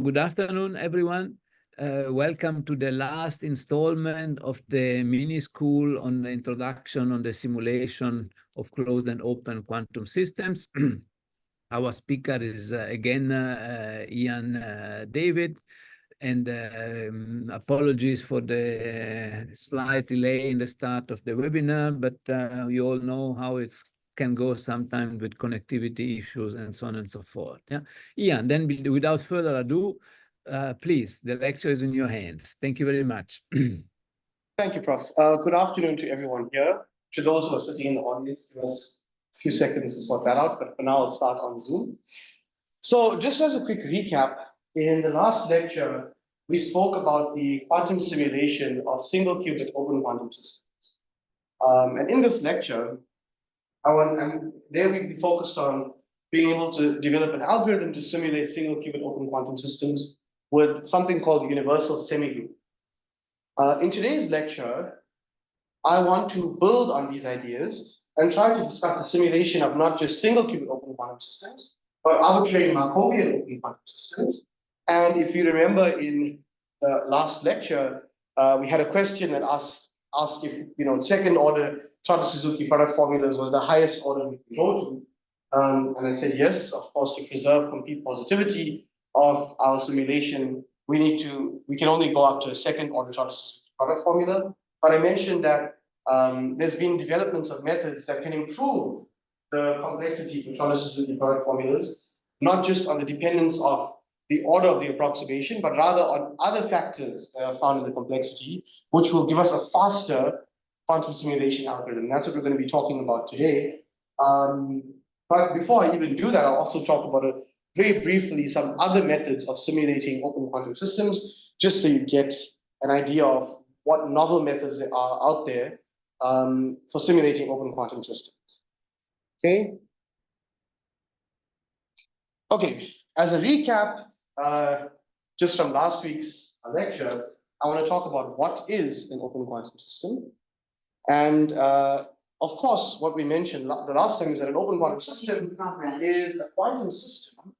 Good afternoon, everyone. Welcome to the last installment of the mini school on the introduction on the simulation of closed and open quantum systems. Our speaker is again Ian David, and apologies for the slight delay in the start of the webinar, but you all know how it can go sometimes with connectivity issues and so on and so forth. Yeah, Ian, then without further ado, please, the lecture is in your hands. Thank you very much. Thank you, Prof. Good afternoon to everyone here. To those who are sitting in the audience, give us a few seconds to sort that out, but for now I'll start on Zoom. So just as a quick recap, in the last lecture, we spoke about the quantum simulation of single qubit open quantum systems. And in this lecture, there we focused on being able to develop an algorithm to simulate single qubit open quantum systems with something called universal semigroup. In today's lecture, I want to build on these ideas and try to discuss the simulation of not just single qubit open quantum systems, but arbitrary Markovian open quantum systems. And if you remember in the last lecture, we had a question that asked if second order Trotter-Suzuki product formulas was the highest order we can go to. And I said yes, of course, to preserve complete positivity of our simulation, we can only go up to a second order Trotter-Suzuki product formula. But I mentioned that there's been developments of methods that can improve the complexity for Trotter-Suzuki product formulas, not just on the dependence of the order of the approximation, but rather on other factors that are found in the complexity, which will give us a faster quantum simulation algorithm. That's what we're going to be talking about today. But before I even do that, I'll also talk about very briefly some other methods of simulating open quantum systems, just so you get an idea of what novel methods there are out there for simulating open quantum systems. Okay, as a recap, just from last week's lecture, I want to talk about what is an open quantum system. And of course, what we mentioned the last time is that an open quantum system is a quantum system.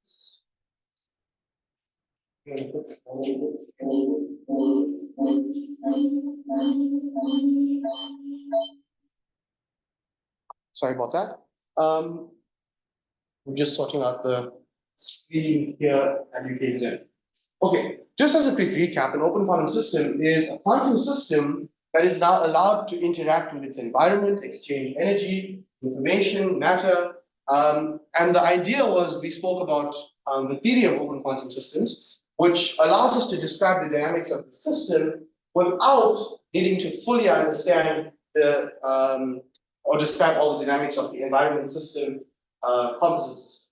Sorry about that. We're just sorting out the screen here at UKZN. Okay, just as a quick recap, an open quantum system is a quantum system that is now allowed to interact with its environment, exchange energy, information, matter. And the idea was, we spoke about the theory of open quantum systems, which allows us to describe the dynamics of the system without needing to fully understand or describe all the dynamics of the environment system, composite system.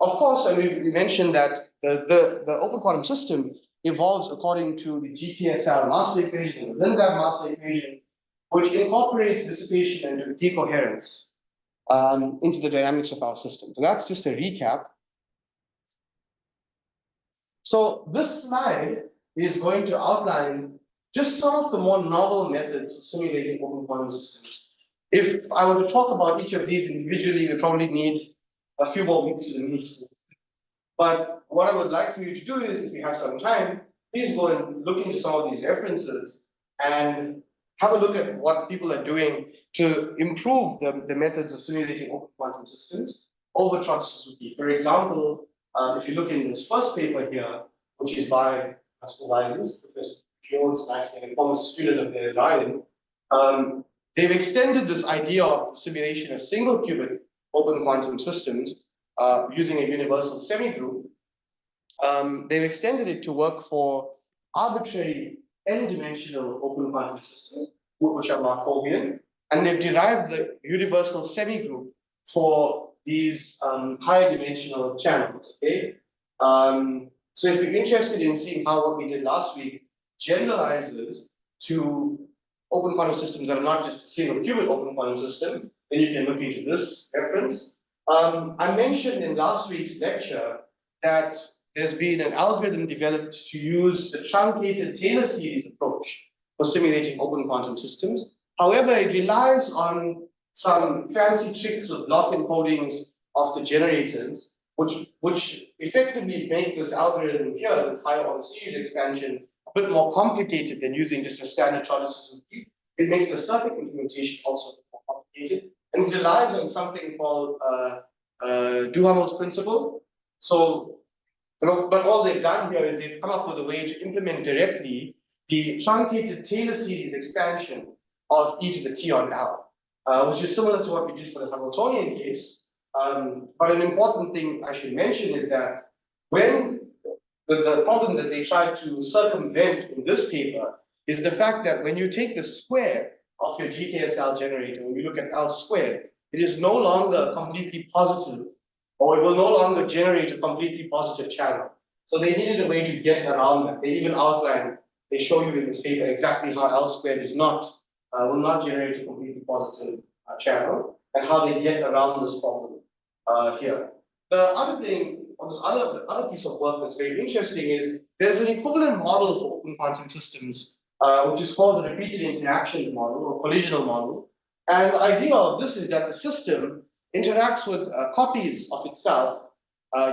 Of course, and we mentioned that the open quantum system evolves according to the GPSL master equation and the Lindab master equation, which incorporates dissipation and decoherence into the dynamics of our system. So that's just a recap. So this slide is going to outline just some of the more novel methods of simulating open quantum systems. If I were to talk about each of these individually, we probably need a few more weeks to the mini-school. But what I would like for you to do is, if you have some time, please go and look into some of these references and have a look at what people are doing to improve the methods of simulating open quantum systems over Trotter-Suzuki. For example, if you look in this first paper here, which is by my supervisors, Professor Jones, and a former student of theirs, Ryan, they've extended this idea of the simulation of single qubit open quantum systems using a universal semigroup. They've extended it to work for arbitrary n-dimensional open quantum systems, which are Markovian, and they've derived the universal semigroup for these higher dimensional channels. Okay, so if you're interested in seeing how what we did last week generalizes to open quantum systems that are not just a single qubit open quantum system, then you can look into this reference. I mentioned in last week's lecture that there's been an algorithm developed to use the truncated Taylor series approach for simulating open quantum systems. However, it relies on some fancy tricks with block encodings of the generators which effectively make this algorithm here, this higher order series expansion, a bit more complicated than using just a standard trolleys. It makes the circuit implementation also more complicated, and it relies on something called Duhamel's principle. So, but all they've done here is they've come up with a way to implement directly the truncated Taylor series expansion of e to the t on L, which is similar to what we did for the Hamiltonian case. But an important thing I should mention is that when the problem that they tried to circumvent in this paper is the fact that when you take the square of your GKSL generator, when you look at L squared, it is no longer completely positive, or it will no longer generate a completely positive channel. So they needed a way to get around that. They even outline, they show you in this paper exactly how L squared is not, will not generate a completely positive channel, and how they get around this problem here. The other thing, or this other piece of work that's very interesting is there's an equivalent model for open quantum systems, which is called the repeated interaction model or collisional model. And the idea of this is that the system interacts with copies of itself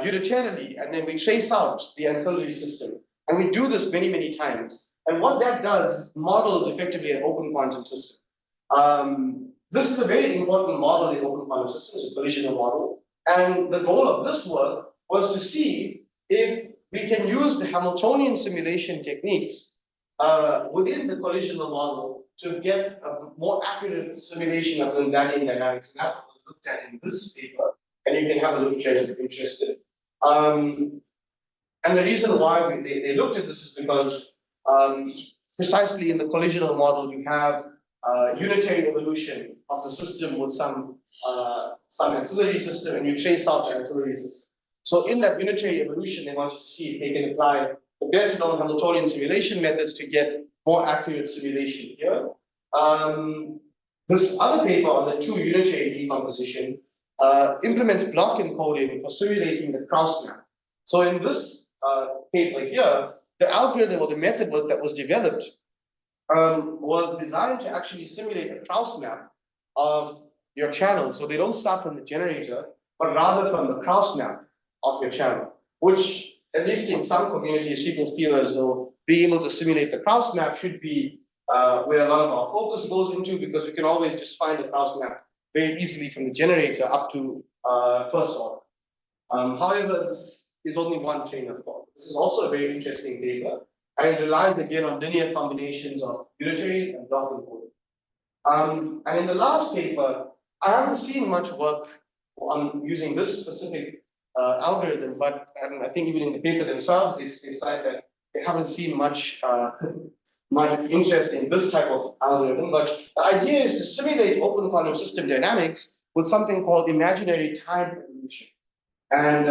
unitarily, and then we trace out the ancillary system. And we do this many, many times. And what that does models effectively an open quantum system. This is a very important model in open quantum systems, a collisional model. And the goal of this work was to see if we can use the Hamiltonian simulation techniques within the collisional model to get a more accurate simulation of Lagrangian dynamics. And that's what we looked at in this paper. And you can have a look here if you're interested. And the reason why they looked at this is because precisely in the collisional model, you have unitary evolution of the system with some ancillary system, and you trace out the ancillary system. So in that unitary evolution, they wanted to see if they can apply the best known Hamiltonian simulation methods to get more accurate simulation here. This other paper on the two unitary decomposition implements block encoding for simulating the Krauss map. So in this paper here, the algorithm or the method that was developed was designed to actually simulate a Krauss map of your channel. So they don't start from the generator, but rather from the Krauss map of your channel, which at least in some communities, people feel as though being able to simulate the Krauss map should be where a lot of our focus goes into, because we can always just find the Krauss map very easily from the generator up to first order. However, this is only one train of thought. This is also a very interesting paper, and it relies again on linear combinations of unitary and block encoding. And in the last paper, I haven't seen much work on using this specific algorithm, but I think even in the paper themselves, they cite that they haven't seen much much interest in this type of algorithm. But the idea is to simulate open quantum system dynamics with something called imaginary time evolution. And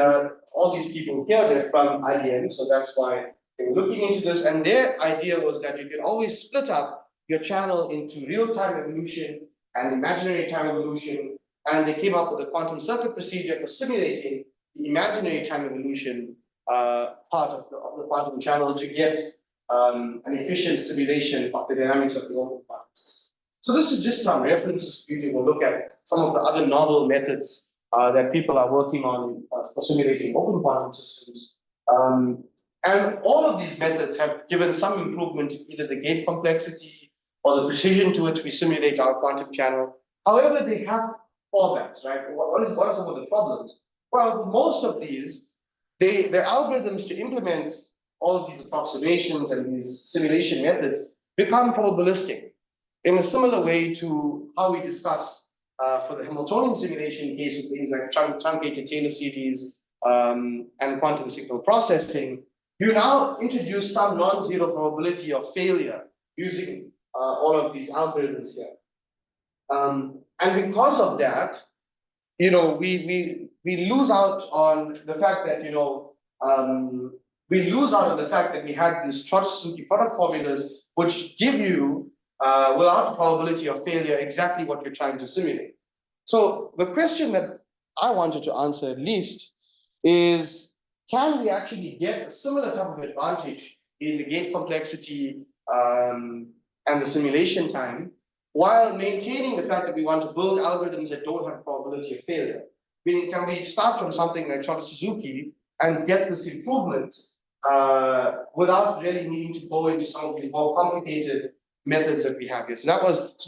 all these people here, they're from IBM, so that's why they were looking into this. And their idea was that you can always split up your channel into real-time evolution and imaginary time evolution. And they came up with a quantum circuit procedure for simulating the imaginary time evolution part of the quantum channel to get an efficient simulation of the dynamics of the open quantum system. So this is just some references for you to go look at some of the other novel methods that people are working on for simulating open quantum systems. And all of these methods have given some improvement in either the gate complexity or the precision to which we simulate our quantum channel. However, they have fallbacks, right? What are some of the problems? Well, most of these, they're algorithms to implement all of these approximations and these simulation methods become probabilistic in a similar way to how we discussed for the Hamiltonian simulation case with things like truncated Taylor series and quantum signal processing. You now introduce some non-zero probability of failure using all of these algorithms here. And because of that, we lose out on the fact that, we lose out on the fact that we had these Trotter-Suzuki product formulas, which give you, without the probability of failure, exactly what you're trying to simulate. So the question that I wanted to answer at least is, can we actually get a similar type of advantage in the gate complexity and the simulation time, while maintaining the fact that we want to build algorithms that don't have probability of failure? meaning can we start from something like Shota-Suzuki and get this improvement without really needing to go into some of the more complicated methods that we have here. So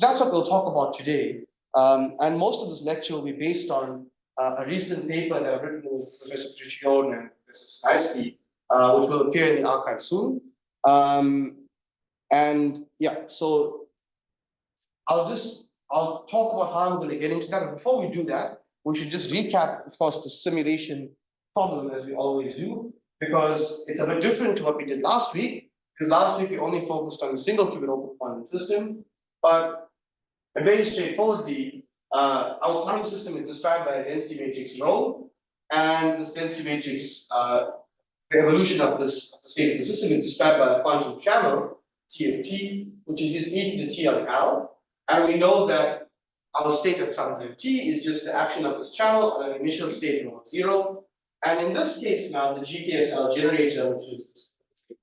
that's what we'll talk about today. And most of this lecture will be based on a recent paper that I've written with Professor Patricione and Professor Snyski, which will appear in the archive soon. And yeah, so I'll talk about how I'm going to get into that. But before we do that, we should just recap, of course, the simulation problem as we always do, because it's a bit different to what we did last week. Because last week we only focused on the single qubit open quantum system, but very straightforwardly, our quantum system is described by a density matrix rho, and this density matrix, the evolution of this state of the system is described by a quantum channel, T of T, which is just e to the T of L. And we know that our state at some time T is just the action of this channel on an initial state of 0. And in this case now, the GKSL generator, which is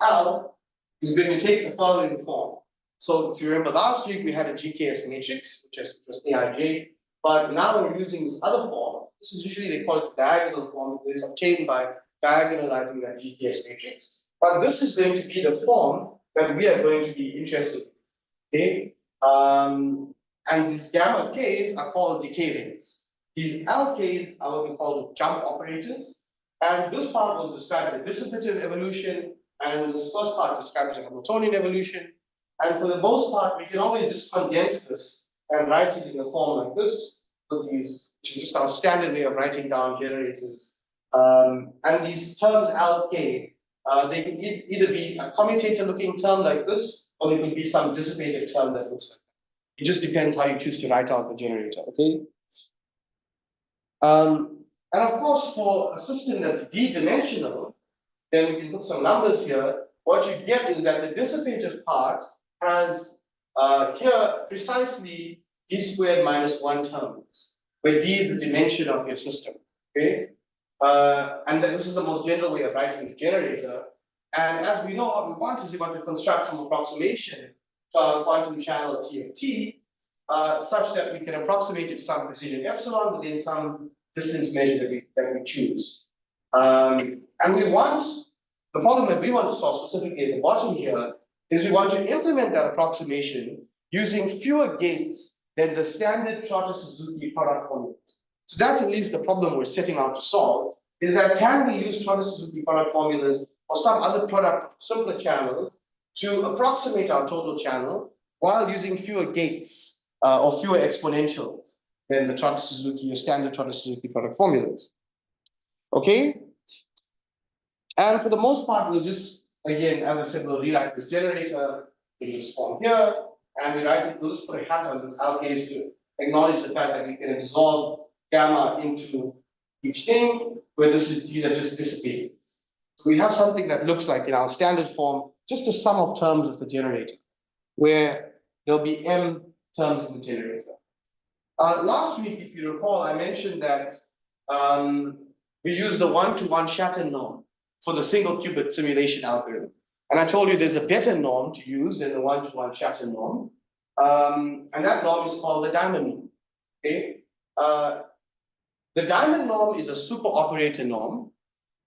L, is going to take the following form. So if you remember last week, we had a GKS matrix, which was AIJ, but now we're using this other form. This is usually, they call it the diagonal form. It is obtained by diagonalizing that GKS matrix. But this is going to be the form that we are going to be interested in, okay? And these gamma k's are called decay rates. These LKs are what we call jump operators. And this part will describe the dissipative evolution, and this first part describes the Hamiltonian evolution. And for the most part, we can always just condense this and write it in a form like this, with these, which is just our standard way of writing down generators. And these terms LK, they can either be a commutator-looking term like this, or they could be some dissipative term that looks like that. It just depends how you choose to write out the generator, okay? And of course, for a system that's d-dimensional, then we can put some numbers here. What you get is that the dissipative part has here precisely d squared minus 1 terms, where d is the dimension of your system, okay? And then this is the most general way of writing the generator. And as we know, what we want is we want to construct some approximation to our quantum channel T of T, such that we can approximate it to some precision epsilon within some distance measure that we choose. And the problem that we want to solve specifically at the bottom here is we want to implement that approximation using fewer gates than the standard Trotter-Suzuki product formula. So that's at least the problem we're setting out to solve, is that can we use Trotter-Suzuki product formulas or some other product of simpler channels to approximate our total channel while using fewer gates or fewer exponentials than the Trotter-Suzuki or standard Trotter-Suzuki product formulas. Okay? And for the most part, we'll just, again, as I said, we'll rewrite this generator in this form here, and we'll just put a hat on this LKs to acknowledge the fact that we can absorb gamma into each thing, where these are just dissipated. So we have something that looks like in our standard form, just a sum of terms of the generator, where there'll be m terms in the generator. Last week, if you recall, I mentioned that we used the one-to-one shatter norm for the single qubit simulation algorithm. And I told you there's a better norm to use than the one-to-one shatter norm. And that norm is called the diamond norm. Okay? The diamond norm is a super operator norm,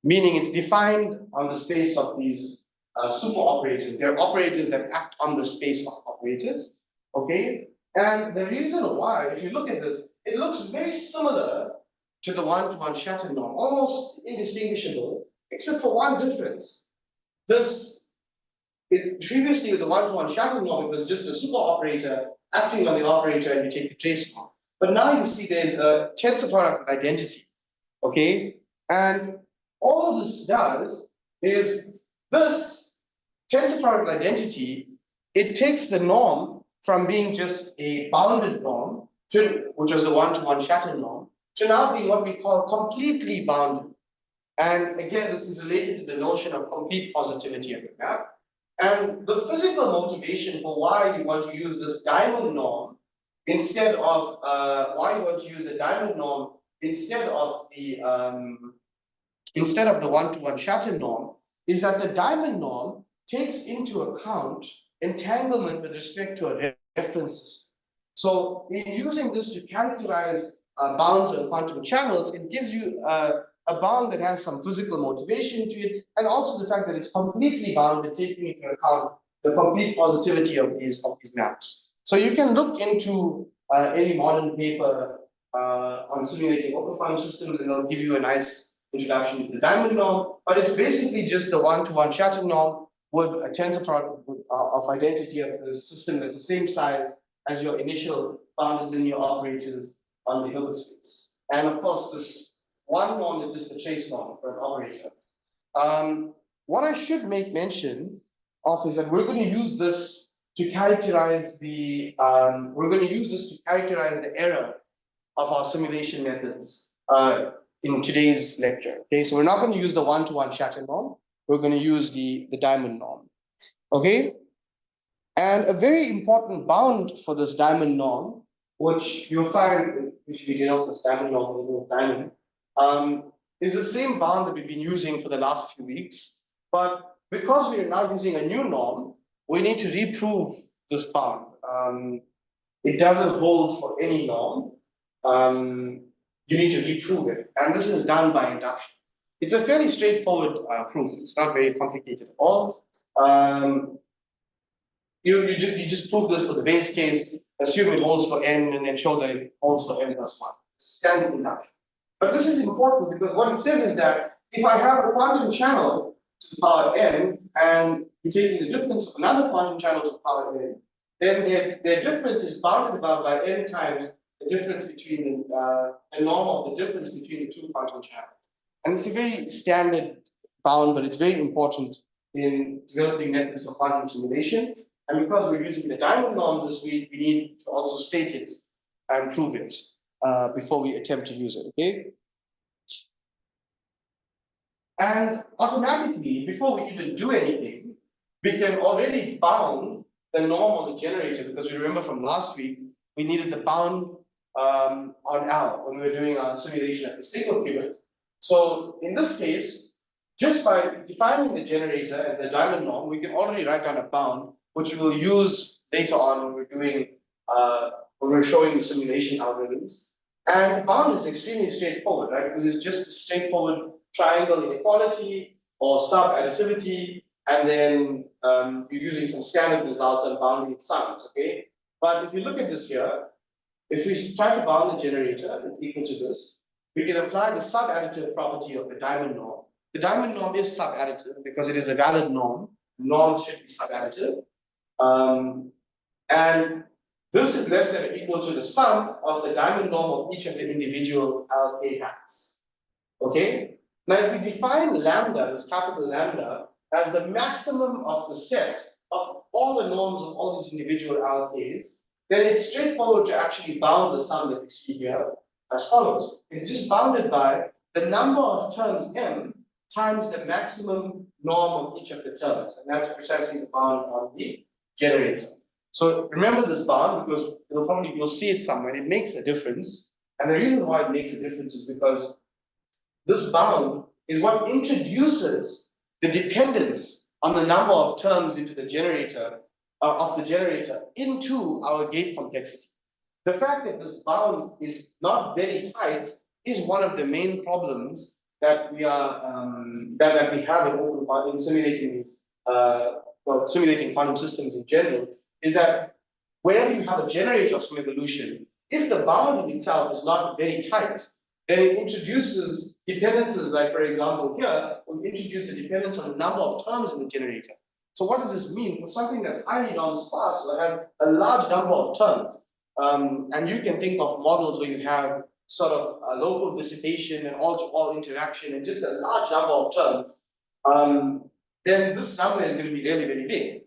meaning it's defined on the space of these super operators. They're operators that act on the space of operators. Okay? And the reason why, if you look at this, it looks very similar to the one-to-one shatter norm, almost indistinguishable, except for one difference. Previously with the one-to-one shatter norm, it was just a super operator acting on the operator, and you take the trace norm. But now you see there's a tensor product identity, okay? And all this does is this tensor product identity, it takes the norm from being just a bounded norm, which was the one-to-one shatter norm, to now being what we call completely bounded. And again, this is related to the notion of complete positivity of the map. And the physical motivation for why you want to use this diamond norm instead of the one-to-one shatter norm is that the diamond norm takes into account entanglement with respect to a reference system. So in using this to characterize bounds on quantum channels, it gives you a bound that has some physical motivation to it, and also the fact that it's completely bounded, taking into account the complete positivity of these maps. So you can look into any modern paper on simulating open quantum systems, and they'll give you a nice introduction to the diamond norm, but it's basically just the one-to-one shatter norm with a tensor product of identity of the system that's the same size as your initial bounded linear operators on the Hilbert space. And of course, this one norm is just the trace norm for an operator. What I should make mention of is that we're going to use this to characterize the error of our simulation methods in today's lecture. Okay, so we're not going to use the one-to-one shatter norm. We're going to use the diamond norm. Okay, and a very important bound for this diamond norm, which you'll find if you denote this diamond norm with diamond, is the same bound that we've been using for the last few weeks. But because we are now using a new norm, we need to reprove this bound. It doesn't hold for any norm. You need to reprove it, and this is done by induction. It's a fairly straightforward proof. It's not very complicated at all. You just prove this for the base case, assume it holds for n, and then show that it holds for n plus 1. Standard induction. But this is important because what it says is that if I have a quantum channel to the power n, and you're taking the difference of another quantum channel to the power n, then their difference is bounded about by n times the difference between the norm of the difference between the two quantum channels. And it's a very standard bound, but it's very important in developing methods of quantum simulation. And because we're using the diamond norm this week, we need to also state it and prove it before we attempt to use it, okay? And automatically, before we even do anything, we can already bound the norm on the generator, because we remember from last week, we needed the bound on L when we were doing our simulation at the single qubit. So in this case, just by defining the generator and the diamond norm, we can already write down a bound, which we'll use later on when we're doing when we're showing the simulation algorithms. And the bound is extremely straightforward, right? Because it's just a straightforward triangle inequality or sub-additivity, and then you're using some standard results and bounding sums, okay? But if you look at this here, if we try to bound the generator, it's equal to this, we can apply the sub-additive property of the diamond norm. The diamond norm is sub-additive because it is a valid norm. Norms should be sub-additive. And this is less than or equal to the sum of the diamond norm of each of the individual LK hats. Okay? Now, if we define lambda, this capital lambda, as the maximum of the set of all the norms of all these individual LKs, then it's straightforward to actually bound the sum that you see here as follows. It's just bounded by the number of terms m times the maximum norm of each of the terms. And that's precisely the bound on the generator. So remember this bound because you'll see it somewhere. It makes a difference. And the reason why it makes a difference is because this bound is what introduces the dependence on the number of terms into the generator, into our gate complexity. The fact that this bound is not very tight is one of the main problems that we are that we have in simulating these simulating quantum systems in general, is that whenever you have a generator of some evolution, if the bound in itself is not very tight, then it introduces dependencies, like for example here, we introduce a dependence on the number of terms in the generator. So what does this mean? For something that's highly non-sparse, or has a large number of terms, and you can think of models where you have sort of a local dissipation and all-to-all interaction and just a large number of terms, then this number is going to be really, really big.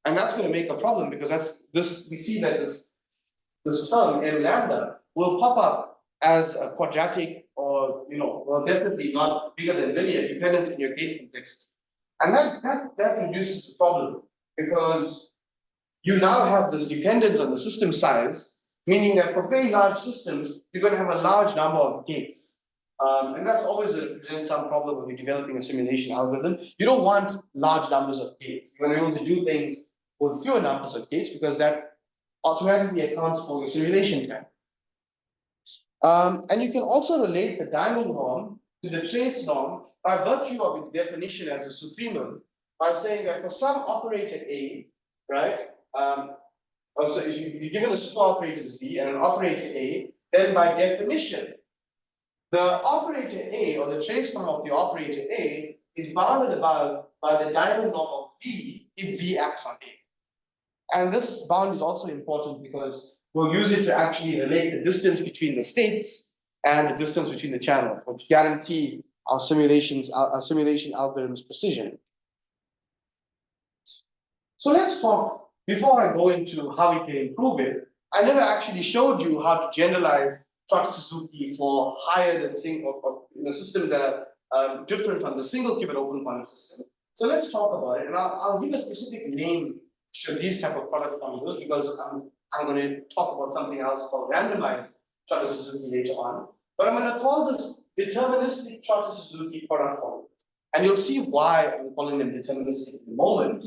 And that's going to make a problem because we see that this term n lambda will pop up as a quadratic or, well, definitely not bigger than linear dependence in your gate complexity. And that reduces the problem because you now have this dependence on the system size, meaning that for very large systems, you're going to have a large number of gates. And that's always presents some problem when you're developing a simulation algorithm. You don't want large numbers of gates. You want to be able to do things with fewer numbers of gates because that automatically accounts for your simulation time. And you can also relate the diamond norm to the trace norm by virtue of its definition as a supremum, by saying that for some operator A, right? So if you're given a super operators V and an operator A, then by definition, the operator A or the trace norm of the operator A is bounded above by the diamond norm of V if V acts on A. And this bound is also important because we'll use it to actually relate the distance between the states and the distance between the channels, which guarantee our simulation algorithm's precision. So let's talk, before I go into how we can improve it, I never actually showed you how to generalize Trotter-Suzuki for higher than single, systems that are different from the single qubit open quantum system. So let's talk about it, and I'll give a specific name to these type of product formulas because I'm going to talk about something else called randomized Trotter-Suzuki later on. But I'm going to call this deterministic Trotter-Suzuki product formula, and you'll see why I'm calling them deterministic in a moment.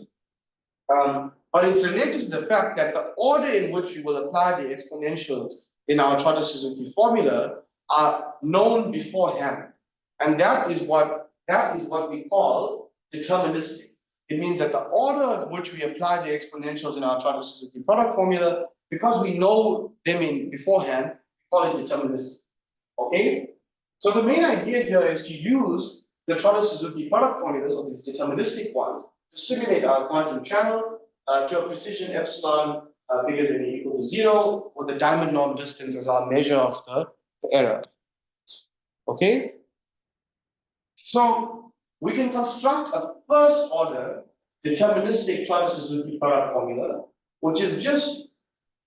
But it's related to the fact that the order in which we will apply the exponentials in our Trotter-Suzuki formula are known beforehand. And that is what we call deterministic. It means that the order in which we apply the exponentials in our Trotter-Suzuki product formula, because we know them in beforehand, we call it deterministic. Okay? So the main idea here is to use the Trotter-Suzuki product formulas, or these deterministic ones, to simulate our quantum channel to a precision epsilon bigger than or equal to 0, with the diamond norm distance as our measure of the error. Okay? So we can construct a first order deterministic Trotter-Suzuki product formula, which is just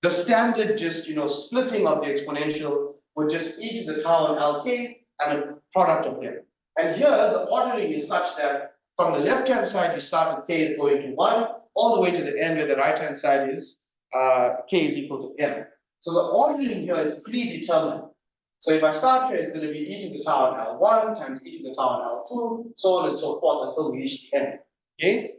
the standard splitting of the exponential with just e to the tau and lk and a product of them. And here the ordering is such that from the left-hand side, you start with k is going to 1, all the way to the end where the right-hand side is k is equal to m. So the ordering here is predetermined. So if I start here, it's going to be e to the tau and L1 times e to the tau and L2, so on and so forth until we reach the end. Okay?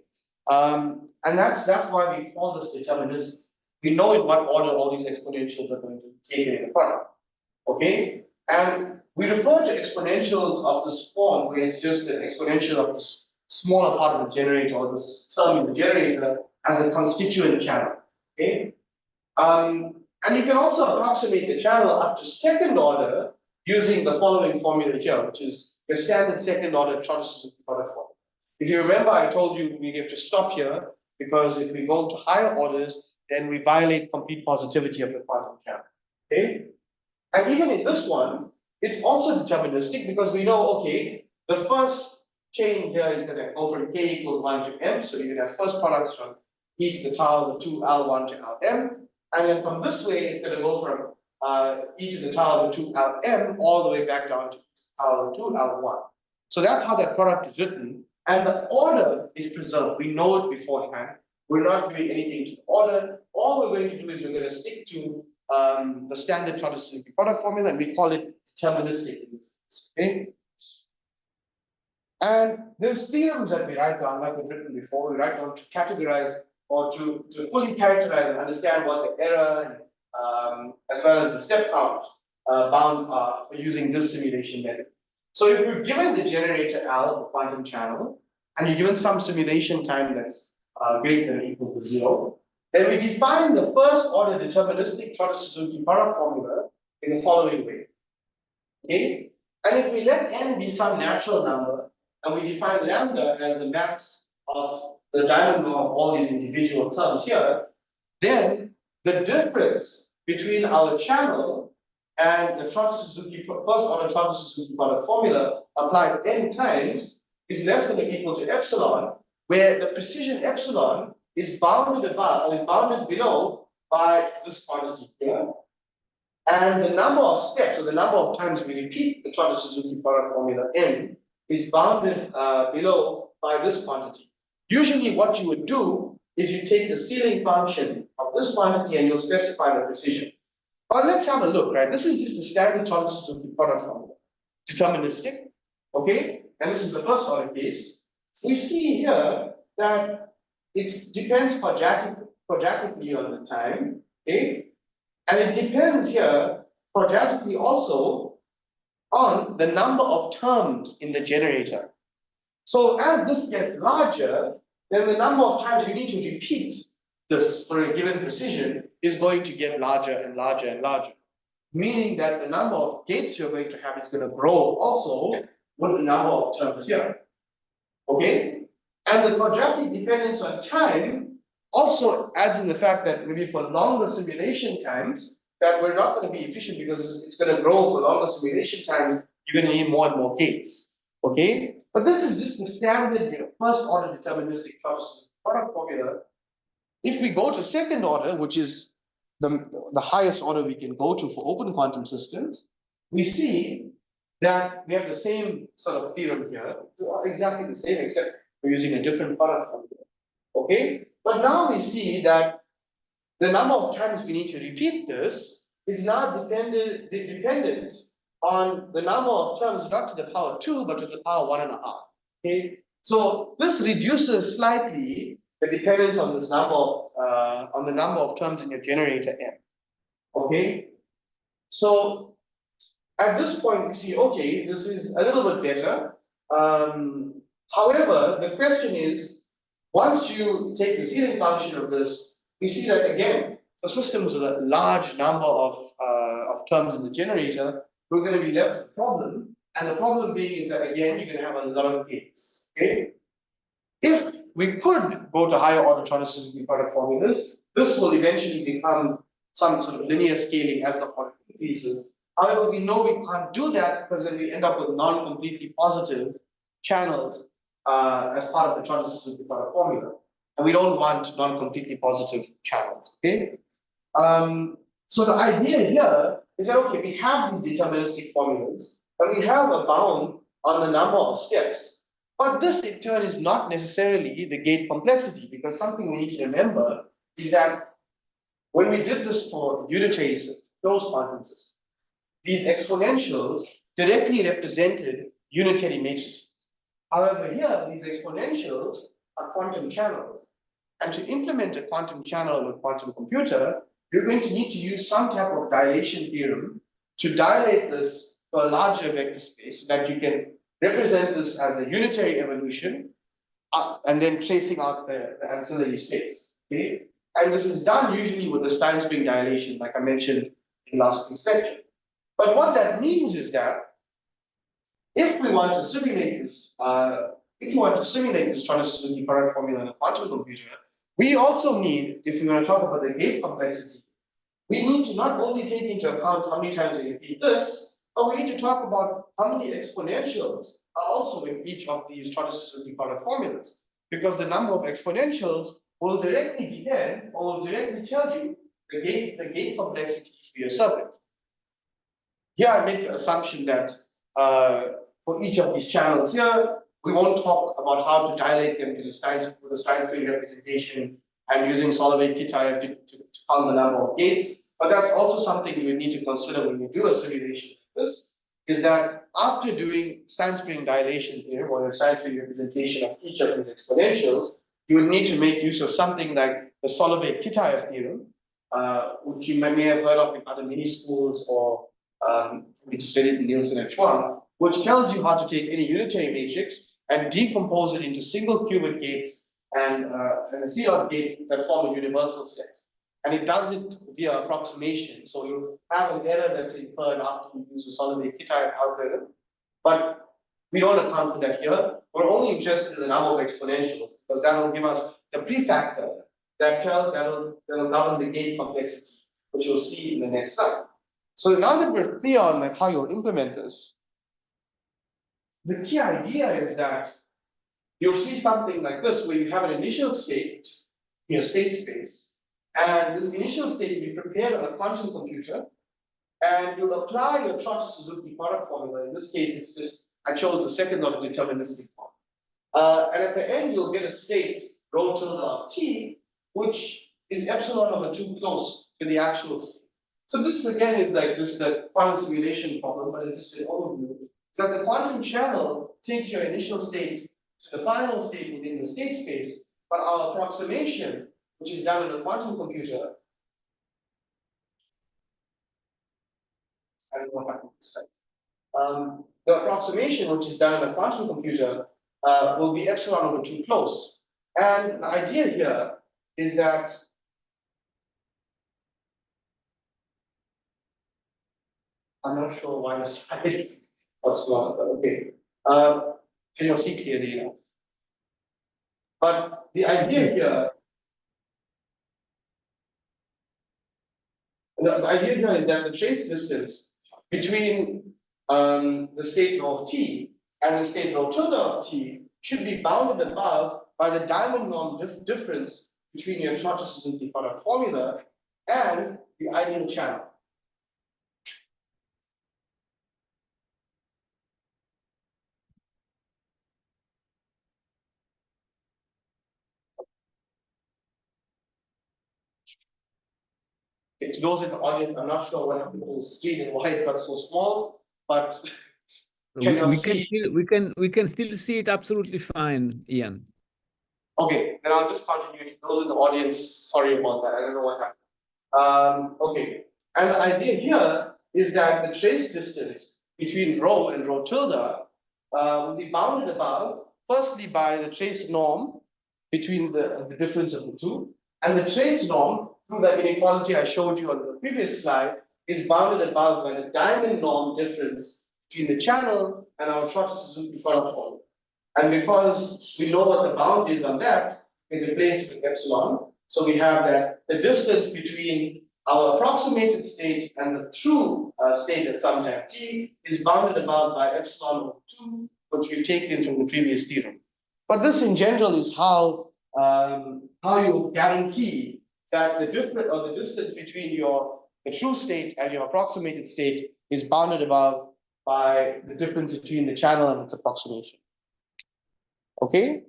And that's why we call this deterministic. We know in what order all these exponentials are going to be taken in the product. Okay? And we refer to exponentials of this form where it's just an exponential of this smaller part of the generator or this term in the generator as a constituent channel. Okay? And you can also approximate the channel up to second order using the following formula here, which is your standard second order Trotter-Suzuki product formula. If you remember, I told you we have to stop here because if we go to higher orders, then we violate complete positivity of the quantum channel. Okay? And even in this one, it's also deterministic because we know, okay, the first chain here is going to go from k equals 1 to m. So you're going to have first products from e to the tau to 2 L1 to Lm. And then from this way, it's going to go from e to the tau to 2 Lm all the way back down to tau to L1. So that's how that product is written. And the order is preserved. We know it beforehand. We're not doing anything to the order. All we're going to do is we're going to stick to the standard Trotter-Suzuki product formula, and we call it deterministic in this case. Okay? And there's theorems that we write down, like we've written before. We write down to categorize or to fully characterize and understand what the error as well as the step count bounds are for using this simulation method. So if you're given the generator L, the quantum channel, and you're given some simulation time that's greater than or equal to 0, then we define the first order deterministic Trotter-Suzuki product formula in the following way. Okay? And if we let n be some natural number, and we define lambda as the max of the diamond norm of all these individual terms here, then the difference between our channel and the Trotter-Suzuki first order Trotter-Suzuki product formula applied n times is less than or equal to epsilon, where the precision epsilon is bounded above or is bounded below by this quantity here. And the number of steps, or the number of times we repeat the Trotter-Suzuki product formula n, is bounded below by this quantity. Usually what you would do is you take the ceiling function of this quantity and you'll specify the precision. But let's have a look, right? This is just the standard Trotter-Suzuki product formula. Deterministic, okay? And this is the first order case. We see here that it depends quadratically on the time, okay? And it depends here quadratically also on the number of terms in the generator. So as this gets larger, then the number of times you need to repeat this for a given precision is going to get larger and larger and larger, meaning that the number of gates you're going to have is going to grow also with the number of terms here. Okay? And the quadratic dependence on time also adds in the fact that maybe for longer simulation times, that we're not going to be efficient because it's going to grow for longer simulation times, you're going to need more and more gates. Okay? But this is just the standard, first order deterministic product formula. If we go to second order, which is the highest order we can go to for open quantum systems, we see that we have the same sort of theorem here, exactly the same, except we're using a different product formula. Okay? But now we see that the number of times we need to repeat this is now dependent on the number of terms, not to the power 2, but to the power 1.5. Okay? So this reduces slightly the dependence on this number of on the number of terms in your generator M. Okay? So at this point we see, okay, this is a little bit better. However, the question is, once you take the ceiling function of this, we see that again, for systems with a large number of terms in the generator, we're going to be left with a problem. And the problem being is that again, you're going to have a lot of gates. Okay? If we could go to higher order Chorley product formulas, this will eventually become some sort of linear scaling as the product increases. However, we know we can't do that because then we end up with non-completely positive channels as part of the Chorley product formula. And we don't want non-completely positive channels. Okay? So the idea here is that, okay, we have these deterministic formulas, but we have a bound on the number of steps. But this, in turn, is not necessarily the gate complexity, because something we need to remember is that when we did this for unitary closed quantum systems, these exponentials directly represented unitary matrices. However, here, these exponentials are quantum channels. And to implement a quantum channel in a quantum computer, you're going to need to use some type of dilation theorem to dilate this to a larger vector space so that you can represent this as a unitary evolution and then tracing out the ancillary space. Okay? And this is done usually with the Stein spring dilation, like I mentioned in last week's lecture. But what that means is that if we want to simulate this, Chorley product formula in a quantum computer, we also need, if we want to talk about the gate complexity, we need to not only take into account how many times we repeat this, but we need to talk about how many exponentials are also in each of these Chorley product formulas. Because the number of exponentials will directly depend, or will directly tell you the gate complexity for your circuit. Here I make the assumption that for each of these channels here, we won't talk about how to dilate them to the Stein spring representation and using Solovay-Kitaev to count the number of gates. But that's also something we need to consider when we do a simulation like this, is that after doing Stein spring dilation here, or the Stein spring representation of each of these exponentials, you would need to make use of something like the Solovay-Kitaev theorem, which you may have heard of in other mini-schools, or we just read it in Nielsen and Schwann, which tells you how to take any unitary matrix and decompose it into single qubit gates and a C0 gate that form a universal set. And it does it via approximation. So you have an error that's inferred after you use a Solovay-Kitaev algorithm. But we don't account for that here. We're only interested in the number of exponentials, because that will give us the prefactor that'll govern the gate complexity, which you'll see in the next slide. So now that we're clear on how you'll implement this, the key idea is that you'll see something like this, where you have an initial state, state space, and this initial state will be prepared on a quantum computer, and you'll apply your Chorley product formula. In this case, it's just, I chose the second order deterministic form. And at the end, you'll get a state, rho tilde of t, which is epsilon over 2 close to the actual state. So this again is like just a quantum simulation problem, but it's just an overview. So that the quantum channel takes your initial state to the final state within the state space, but our approximation, which is done in a quantum computer, I don't know if I can decide. The approximation, which is done in a quantum computer, will be epsilon over 2 close. And the idea here is that I'm not sure why the slide was lost, but okay. Can you see clearly now? But the idea here, the idea here is that the trace distance between the state rho of t and the state rho tilde of t should be bounded above by the diamond norm difference between your Trotter-Suzuki product formula and the ideal channel. To those in the audience, I'm not sure what happened to the screen and why it got so small, but we can still see it absolutely fine, Ian. Okay, then I'll just continue. Those in the audience, sorry about that. I don't know what happened. Okay, and the idea here is that the trace distance between rho and rho tilde will be bounded above, firstly by the trace norm between the difference of the two, and the trace norm through that inequality I showed you on the previous slide is bounded above by the diamond norm difference between the channel and our Trotter-Suzuki product formula. And because we know what the bound is on that, we replace it with epsilon. So we have that the distance between our approximated state and the true state at some time t is bounded above by epsilon over 2, which we've taken from the previous theorem. But this in general is how you guarantee that the distance between the true state and your approximated state is bounded above by the difference between the channel and its approximation. Okay?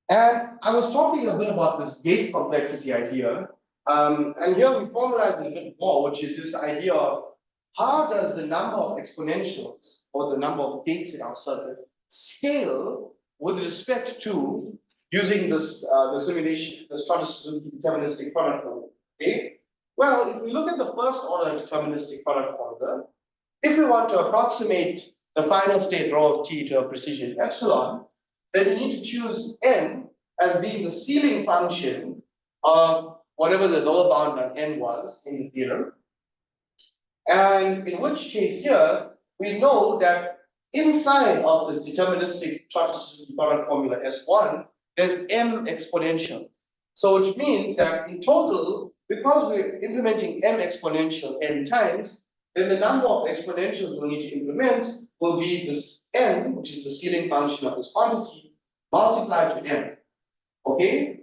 And I was talking a bit about this gate complexity idea. And here we formalize it a bit more, which is this idea of how does the number of exponentials or the number of gates in our circuit scale with respect to using this the simulation, the Trotter-Suzuki deterministic product formula. Okay? Well, if we look at the first order deterministic product formula, if we want to approximate the final state rho of t to a precision epsilon, then you need to choose n as being the ceiling function of whatever the lower bound on n was in the theorem. And in which case here, we know that inside of this deterministic Trotter-Suzuki product formula S1, there's m exponential. So which means that in total, because we're implementing m exponential n times, then the number of exponentials we'll need to implement will be this n, which is the ceiling function of this quantity, multiplied to m. Okay?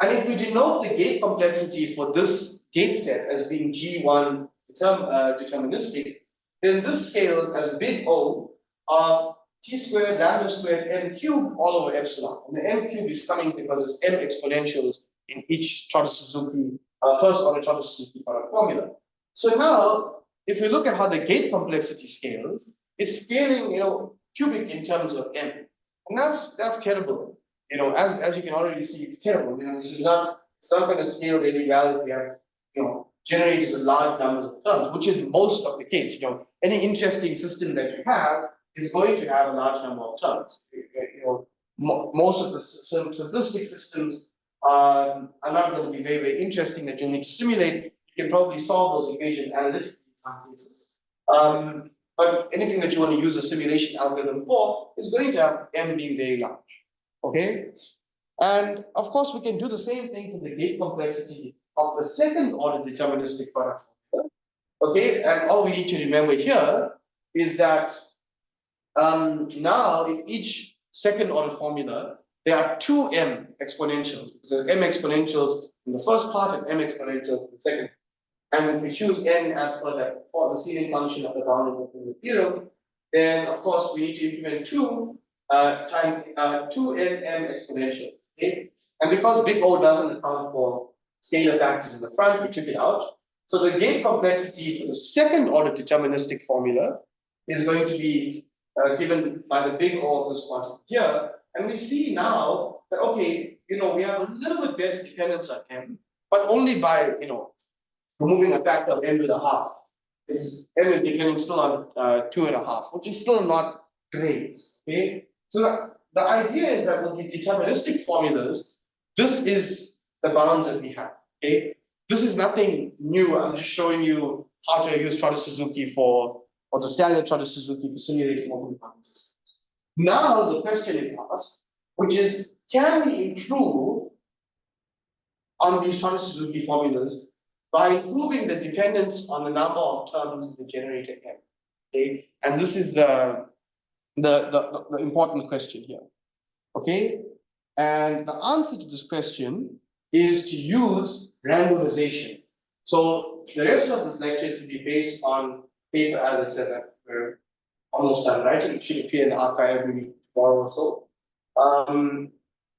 And if we denote the gate complexity for this gate set as being G1 deterministic, then this scales as big O of t squared lambda squared m cubed all over epsilon. And the m cubed is coming because there's m exponentials in each Trotter-Suzuki, first order Trotter-Suzuki product formula. So now, if we look at how the gate complexity scales, it's scaling, cubic in terms of m. And that's terrible. As you can already see, it's terrible. It's not going to scale really well if we have, generators of large numbers of terms, which is most of the case. Any interesting system that you have is going to have a large number of terms. Most of the simplistic systems are not going to be very, very interesting that you'll need to simulate. You can probably solve those equations analytically in some cases. But anything that you want to use a simulation algorithm for is going to have m being very large. Okay? And of course, we can do the same thing for the gate complexity of the second order deterministic product formula. Okay? And all we need to remember here is that now in each second order formula, there are two m exponentials, because there's m exponentials in the first part and m exponentials in the second. And if we choose n as for the ceiling function of the boundary within the theorem, then of course we need to implement 2 times 2nm exponential. Okay? And because big O doesn't account for scalar factors in the front, we took it out. So the gate complexity for the second order deterministic formula is going to be given by the big O of this quantity here. And we see now that, okay, we have a little bit less dependence on m, but only by, removing a factor of n to the half. M is depending still on 2.5, which is still not great. Okay, so the idea is that with these deterministic formulas, this is the bounds that we have. Okay, this is nothing new. I'm just showing you how to use Trotter-Suzuki or the standard Trotter-Suzuki for simulating open quantum systems. Now the question is asked, which is, can we improve on these Trotter-Suzuki formulas by improving the dependence on the number of terms in the generator M? Okay, and this is the important question here. Okay, and the answer to this question is to use randomization. So the rest of this lecture will be based on paper, as I said, that we're almost done writing. It should appear in the archive maybe tomorrow or so. And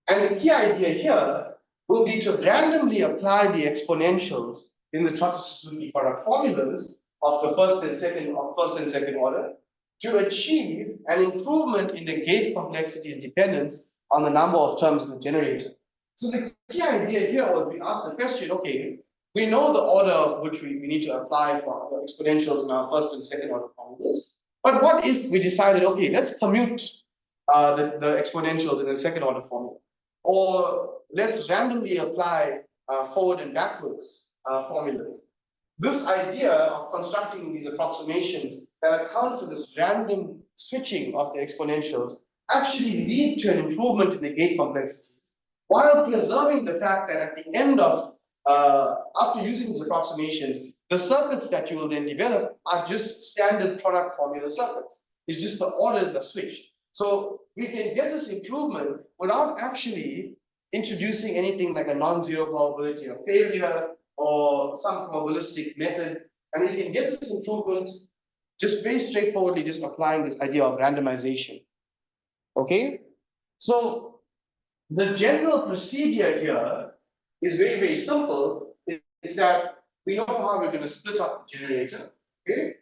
the key idea here will be to randomly apply the exponentials in the Trotter-Suzuki product formulas of the first and second order to achieve an improvement in the gate complexity's dependence on the number of terms in the generator. So the key idea here was we asked the question, okay, we know the order of which we need to apply for the exponentials in our first and second order formulas. But what if we decided, okay, let's commute the exponentials in the second order formula? Or let's randomly apply forward and backwards formula. This idea of constructing these approximations that account for this random switching of the exponentials actually lead to an improvement in the gate complexities, while preserving the fact that at the end of, after using these approximations, the circuits that you will then develop are just standard product formula circuits. It's just the orders are switched. So we can get this improvement without actually introducing anything like a non-zero probability of failure or some probabilistic method. And we can get this improvement just very straightforwardly, just applying this idea of randomization. Okay? So the general procedure here is very, very simple. It's that we know how we're going to split up the generator. Okay?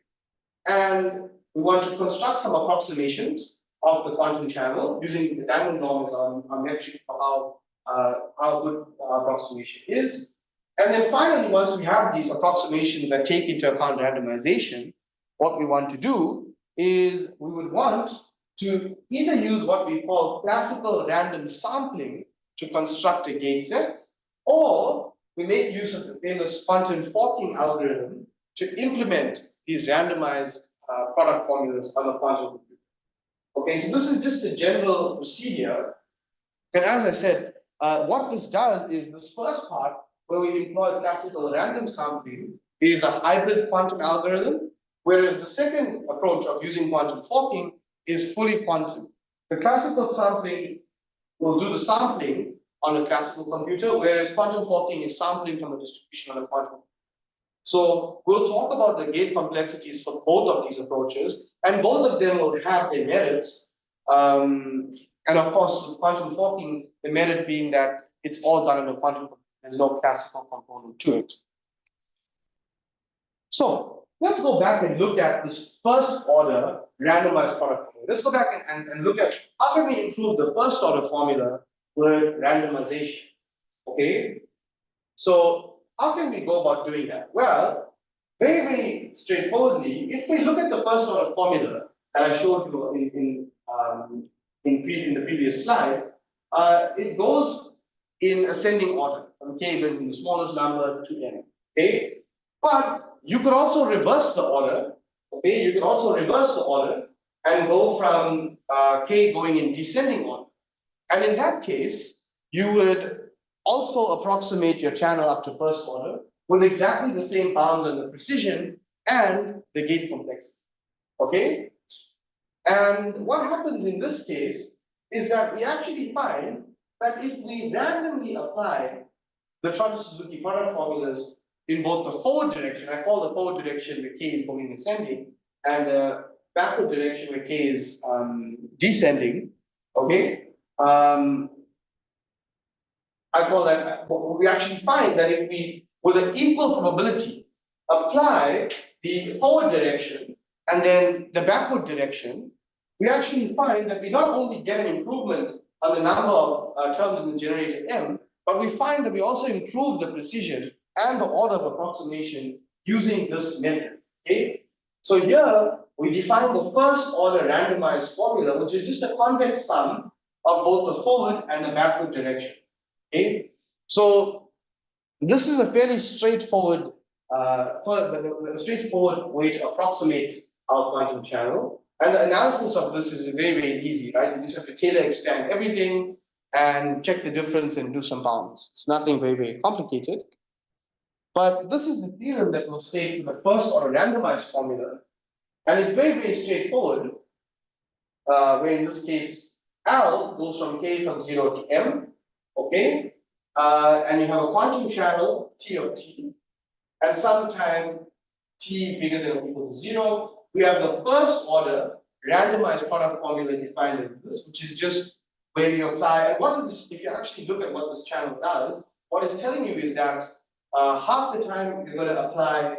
And we want to construct some approximations of the quantum channel using the diamond norm as our metric for how good our approximation is. And then finally, once we have these approximations that take into account randomization, what we want to do is we would want to either use what we call classical random sampling to construct a gate set, or we make use of the famous quantum forking algorithm to implement these randomized product formulas on a quantum computer. Okay, so this is just the general procedure. And as I said, what this does is this first part, where we employ classical random sampling, is a hybrid quantum algorithm, whereas the second approach of using quantum forking is fully quantum. The classical sampling will do the sampling on a classical computer, whereas quantum forking is sampling from a distribution on a quantum computer. So we'll talk about the gate complexities for both of these approaches, and both of them will have their merits. And of course, with quantum forking, the merit being that it's all done in a quantum computer. There's no classical component to it. So let's go back and look at this first order randomized product formula. Let's go back and look at how can we improve the first order formula with randomization. Okay, so how can we go about doing that? Well, very, very straightforwardly, if we look at the first order formula that I showed you in the previous slide, it goes in ascending order, from k being the smallest number to n. Okay, but you could also reverse the order. Okay, you could also reverse the order and go from k going in descending order. And in that case, you would also approximate your channel up to first order with exactly the same bounds and the precision and the gate complexity. Okay? And what happens in this case is that we actually find that if we randomly apply the Trotter-Suzuki product formulas in both the forward direction, I call the forward direction where k is going in ascending, and the backward direction where k is descending, okay? I call that, we actually find that if we, with an equal probability, apply the forward direction and then the backward direction, we actually find that we not only get an improvement on the number of terms in the generator M, but we find that we also improve the precision and the order of approximation using this method. Okay? So here we define the first order randomized formula, which is just a convex sum of both the forward and the backward direction. Okay, so this is a fairly straightforward, straightforward way to approximate our quantum channel. And the analysis of this is very easy, right? You just have to Taylor expand everything and check the difference and do some bounds. It's nothing very complicated. But this is the theorem that will state the first order randomized formula. And it's very straightforward, where in this case, L goes from K from 0 to M, okay? And you have a quantum channel, T of T, and sometime T bigger than or equal to 0. We have the first order randomized product formula defined as this, which is just where you apply, and what is, if you actually look at what this channel does, what it's telling you is that half the time you're going to apply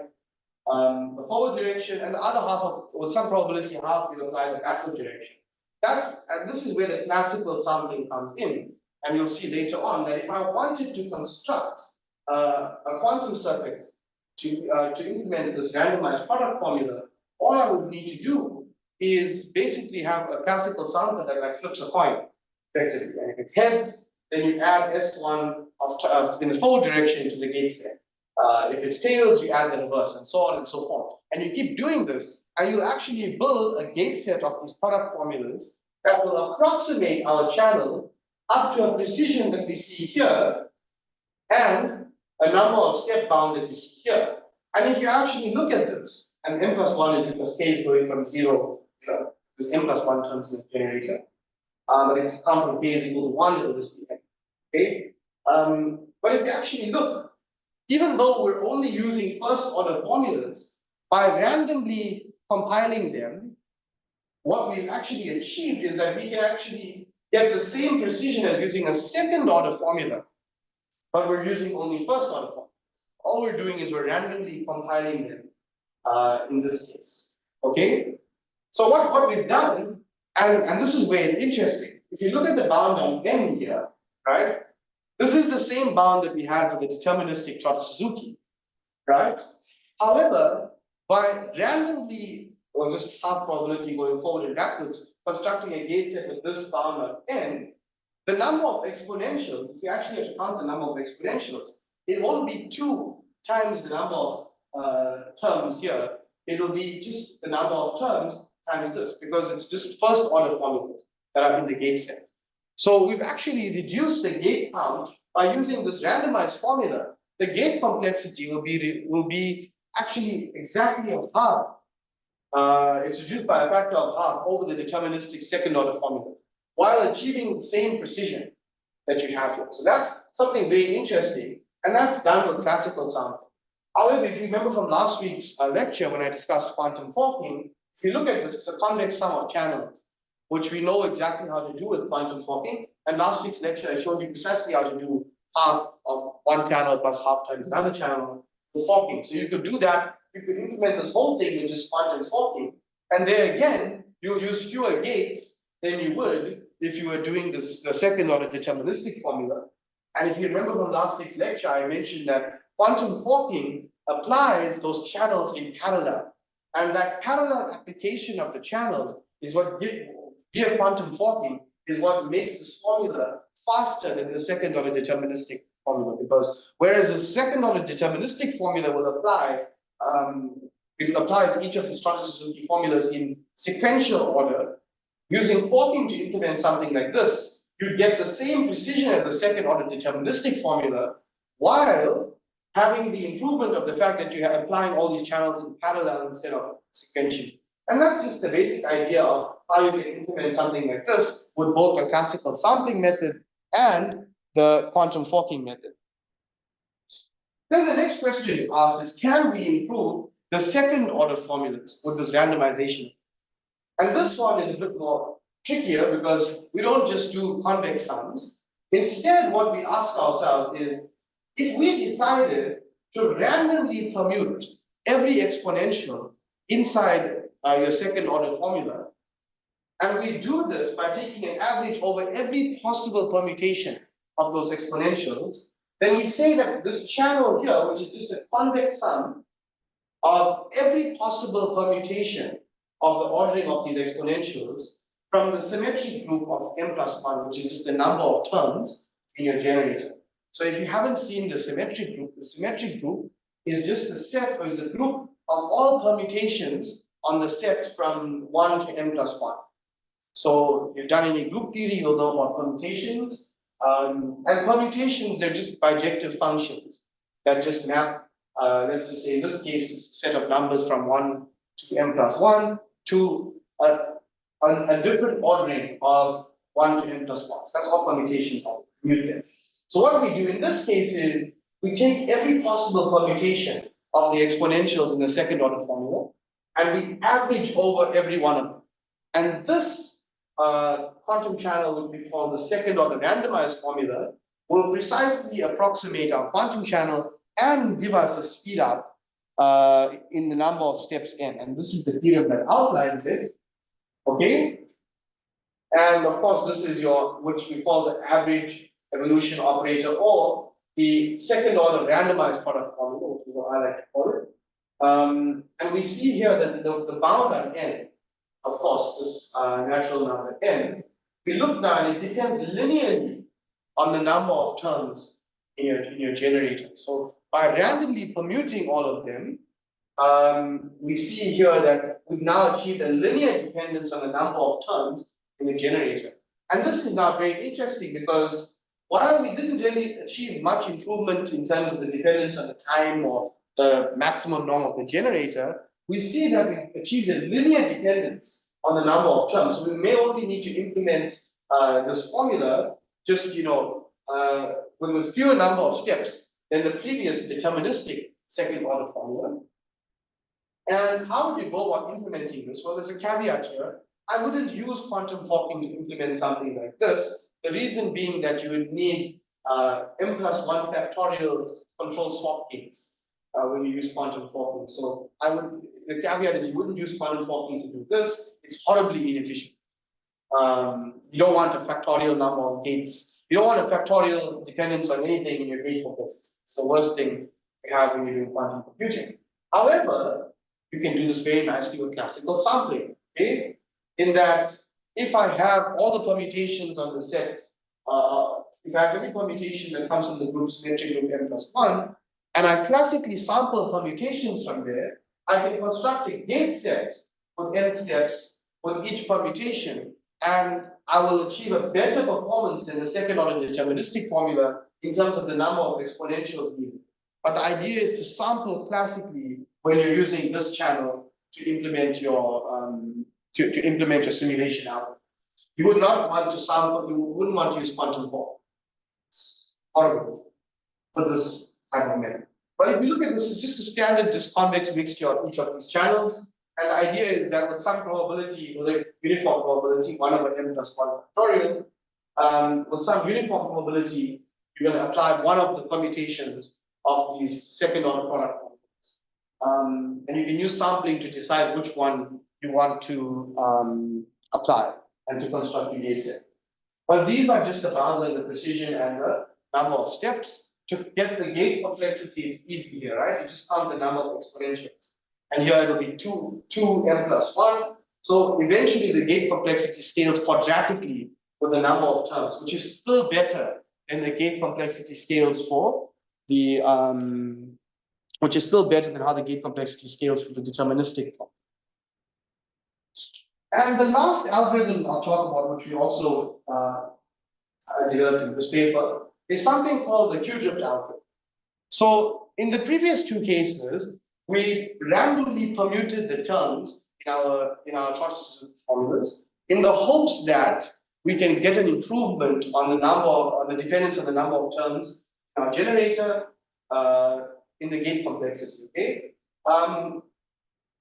the forward direction, and the other half of, with some probability, half you apply the backward direction. And this is where the classical sampling comes in. And you'll see later on that if I wanted to construct a quantum circuit to implement this randomized product formula, all I would need to do is basically have a classical sampler that like flips a coin, effectively. And if it's heads, then you add S1 in the forward direction to the gate set. If it's tails, you add the reverse, and so on and so forth. And you keep doing this, and you'll actually build a gate set of these product formulas that will approximate our channel up to a precision that we see here, and a number of step bound that we see here. And if you actually look at this, and n plus 1 is because k is going from 0 here, because n plus 1 terms in the generator. But if you come from k is equal to 1, it will just be n. Okay? But if you actually look, even though we're only using first order formulas, by randomly compiling them, what we've actually achieved is that we can actually get the same precision as using a second order formula, but we're using only first order formula. All we're doing is we're randomly compiling them in this case. Okay? So what we've done, and this is where it's interesting. If you look at the bound on n here, right? This is the same bound that we had for the deterministic Trotter-Suzuki, right? However, by randomly, or this half probability going forward and backwards, constructing a gate set with this bound on n, the number of exponentials, if you actually have to count the number of exponentials, it won't be 2 times the number of terms here. It'll be just the number of terms times this, because it's just first order formulas that are in the gate set. So we've actually reduced the gate count by using this randomized formula. The gate complexity will be actually exactly a half. It's reduced by a factor of half over the deterministic second order formula, while achieving the same precision that you have here. So that's something very interesting, and that's done with classical sampling. However, if you remember from last week's lecture when I discussed quantum forking, if you look at this, it's a convex sum of channels, which we know exactly how to do with quantum forking. And last week's lecture, I showed you precisely how to do half of one channel plus half times another channel with forking. So you could do that. You could implement this whole thing, which is quantum forking. And there again, you'll use fewer gates than you would if you were doing this, the second order deterministic formula. And if you remember from last week's lecture, I mentioned that quantum forking applies those channels in parallel. And that parallel application of the channels is what via quantum forking is what makes this formula faster than the second order deterministic formula, because whereas the second order deterministic formula will apply, it will apply to each of the Trotter-Suzuki formulas in sequential order. Using forking to implement something like this, you get the same precision as the second order deterministic formula, while having the improvement of the fact that you are applying all these channels in parallel instead of sequentially. And that's just the basic idea of how you can implement something like this with both the classical sampling method and the quantum forking method. Then the next question you asked is, can we improve the second order formulas with this randomization? And this one is a bit more trickier because we don't just do convex sums. Instead, what we ask ourselves is, if we decided to randomly permute every exponential inside your second order formula, and we do this by taking an average over every possible permutation of those exponentials, then we say that this channel here, which is just a convex sum, of every possible permutation of the ordering of these exponentials from the symmetric group of m plus 1, which is just the number of terms in your generator. So if you haven't seen the symmetric group is just the set, or is the group of all permutations on the set from 1 to m plus 1. So if you've done any group theory, you'll know about permutations. And permutations, they're just bijective functions that just map, let's just say in this case, set of numbers from 1 to m plus 1 to a different ordering of 1 to m plus 1. So that's all permutations are. So what we do in this case is we take every possible permutation of the exponentials in the second order formula and we average over every one of them. And this quantum channel, which we call the second order randomized formula, will precisely approximate our quantum channel and give us a speed up in the number of steps n. And this is the theorem that outlines it. Okay. And of course, this is your, which we call the average evolution operator, or the second order randomized product formula, which is what I like to call it. And we see here that the bound on n, of course, this natural number n, we look now and it depends linearly on the number of terms in your generator. So by randomly permuting all of them, we see here that we've now achieved a linear dependence on the number of terms in the generator. And this is now very interesting because while we didn't really achieve much improvement in terms of the dependence on the time or the maximum norm of the generator, we see that we achieved a linear dependence on the number of terms. So we may only need to implement this formula just, with a fewer number of steps than the previous deterministic second order formula. And how would you go about implementing this? Well, there's a caveat here. I wouldn't use quantum forking to implement something like this. The reason being that you would need m plus 1 factorial control swap gates when you use quantum forking. So the caveat is you wouldn't use quantum forking to do this. It's horribly inefficient. You don't want a factorial number of gates. You don't want a factorial dependence on anything in your gate complexity. It's the worst thing you have when you're doing quantum computing. However, you can do this very nicely with classical sampling. Okay? In that, if I have all the permutations on the set, if I have every permutation that comes from the group symmetric group m plus 1, and I classically sample permutations from there, I can construct a gate set with n steps with each permutation, and I will achieve a better performance than the second order deterministic formula in terms of the number of exponentials needed. But the idea is to sample classically when you're using this channel to implement your implement your simulation algorithm. You would not want to sample, you wouldn't want to use quantum fork. It's horrible for this type of method. But if you look at this, it's just a standard disconvex mixture of each of these channels. And the idea is that with some probability, with a uniform probability, 1 over m plus 1 factorial, with some uniform probability, you're going to apply one of the permutations of these second order product formulas. And you can use sampling to decide which one you want to apply and to construct your gate set. But these are just the bounds and the precision and the number of steps. To get the gate complexity, it's easy here, right? You just count the number of exponentials. And here it will be 2 m plus 1. So eventually the gate complexity scales quadratically with the number of terms, which is still better than the gate complexity scales for the, which is still better than how the gate complexity scales for the deterministic form. And the last algorithm I'll talk about, which we also developed in this paper, is something called the Q-drift algorithm. So in the previous two cases, we randomly permuted the terms in our Trotsky formulas in the hopes that we can get an improvement on the number on the dependence on the number of terms in our generator in the gate complexity. Okay.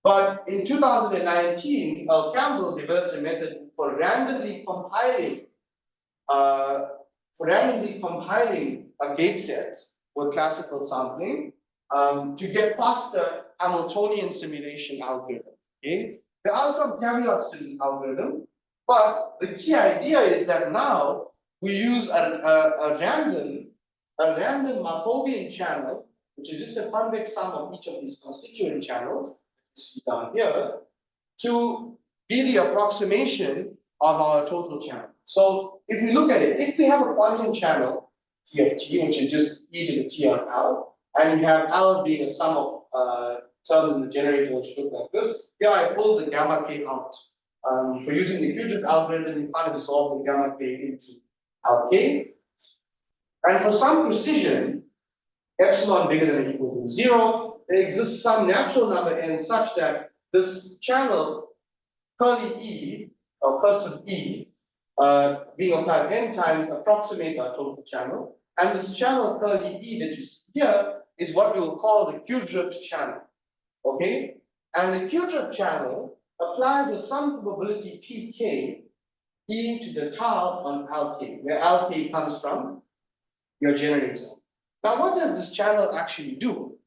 But in 2019, Earl Campbell developed a method for randomly compiling a gate set with classical sampling to get faster Hamiltonian simulation algorithm. Okay? There are some caveats to this algorithm, but the key idea is that now we use a random Markovian channel which is just a convex sum of each of these constituent channels, you see down here, to be the approximation of our total channel. So if we look at it, if we have a quantum channel, T of T, which is just e to the T on L, and you have L being a sum of terms in the generator which look like this, here I pull the gamma k out. For using the Q-drift algorithm, you kind of solve the gamma k into Lk. And for some precision, epsilon bigger than or equal to 0, there exists some natural number n such that this channel, curly E, or cursive E, being applied n times approximates our total channel. And this channel, curly E, that you see here, is what we will call the Q-drift channel. Okay? And the Q-drift channel applies with some probability pk e to the tau on Lk, where Lk comes from your generator. Now, what does this channel actually do?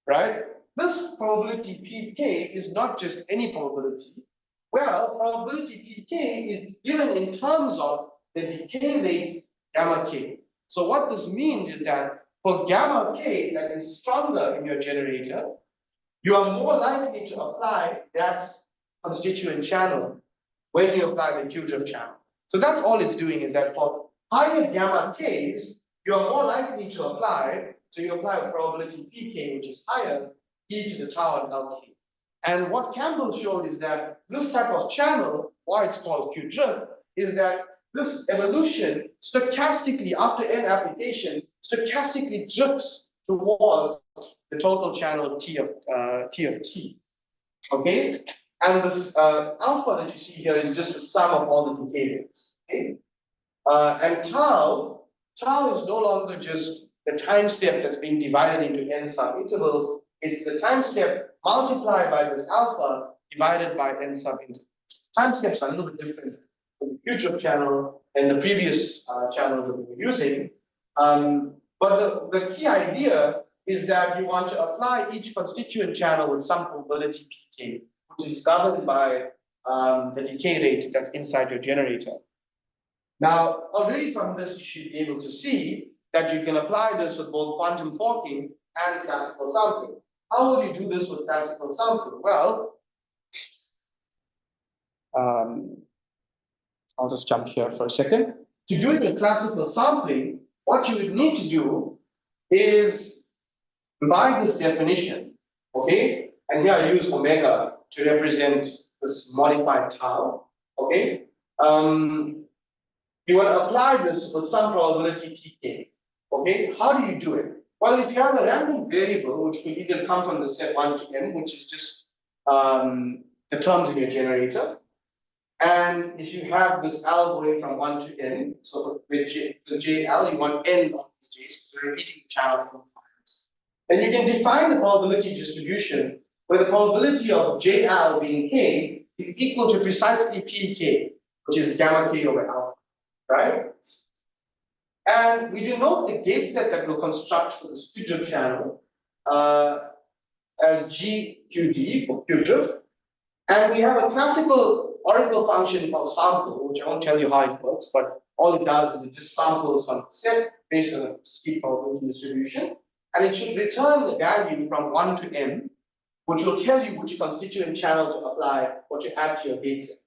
Right? This probability pk is not just any probability. Well, probability pk is given in terms of the decay rate gamma k. So what this means is that for gamma k that is stronger in your generator, you are more likely to apply that constituent channel when you apply the Q-drift channel. So that's all it's doing, is that for higher gamma k's, you are more likely to apply, so you apply a probability pk, which is higher, e to the tau on Lk. And what Campbell showed is that this type of channel, why it's called Q-drift, is that this evolution stochastically, after n application, stochastically drifts towards the total channel T of T. Okay? And this alpha that you see here is just a sum of all the decay rates. Okay? And tau is no longer just the time step that's being divided into n sub-intervals. It's the time step multiplied by this alpha divided by n sub-intervals. Time steps are a little bit different from the Q-drift channel and the previous channels that we were using. But the key idea is that you want to apply each constituent channel with some probability pk, which is governed by the decay rate that's inside your generator. Now, already from this, you should be able to see that you can apply this with both quantum forking and classical sampling. How will you do this with classical sampling? Well, I'll just jump here for a second. To do it with classical sampling, what you would need to do is by this definition, okay? And here I use omega to represent this modified tau, okay? You want to apply this with some probability pk, okay? How do you do it? Well, if you have a random variable, which could either come from the set 1 to n, which is just the terms in your generator, and if you have this L going from 1 to n, so with JL, you want n of these j's, because you're repeating the channel n times. Then you can define the probability distribution where the probability of JL being k is equal to precisely pk, which is gamma k over alpha, right? And we denote the gate set that we'll construct for this Q-drift channel as GQD for Q-drift. And we have a classical oracle function called sample, which I won't tell you how it works, but all it does is it just samples some set based on a discrete probability distribution. And it should return the value from 1 to n, which will tell you which constituent channel to apply or to add to your gate set.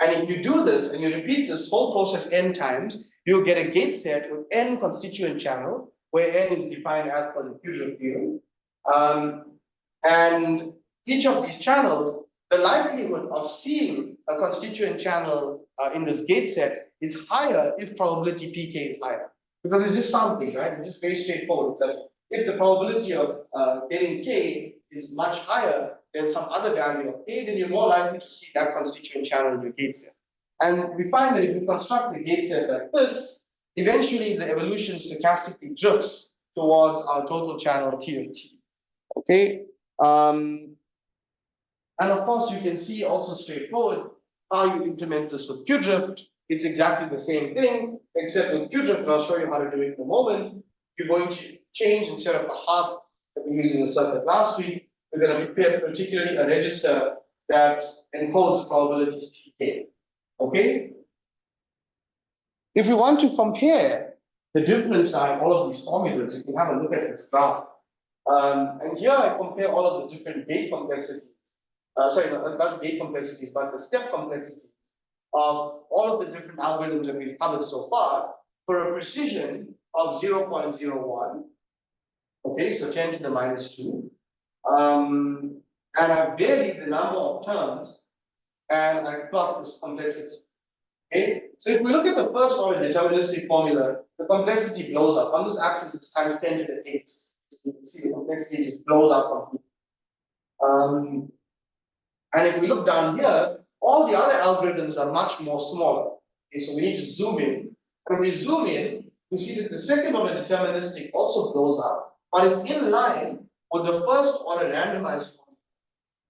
And if you do this and you repeat this whole process n times, you'll get a gate set with n constituent channels, where n is defined as per the Q-drift theorem. And each of these channels, the likelihood of seeing a constituent channel in this gate set is higher if probability pk is higher. Because it's just sampling, right? It's just very straightforward. It's that if the probability of getting k is much higher than some other value of k, then you're more likely to see that constituent channel in your gate set. And we find that if we construct the gate set like this, eventually the evolution stochastically drifts towards our total channel T of T. Okay? And of course, you can see also straightforward how you implement this with Q-drift. It's exactly the same thing, except with Q-drift, and I'll show you how to do it in a moment. You're going to change, instead of the half that we used in the circuit last week, we're going to prepare particularly a register that encodes the probabilities pk. Okay? If we want to compare the difference on all of these formulas, you can have a look at this graph. And here I compare all of the different gate complexities. Sorry, not gate complexities, but the step complexities of all of the different algorithms that we've covered so far for a precision of 0.01. Okay, so 10 to the minus 2. And I've varied the number of terms and I plot this complexity. Okay, so if we look at the first order deterministic formula, the complexity blows up. On this axis, it's times 10 to the 8. You can see the complexity just blows up completely. And if we look down here, all the other algorithms are much more smaller. Okay, so we need to zoom in. When we zoom in, we see that the second order deterministic also blows up, but it's in line with the first order randomized form.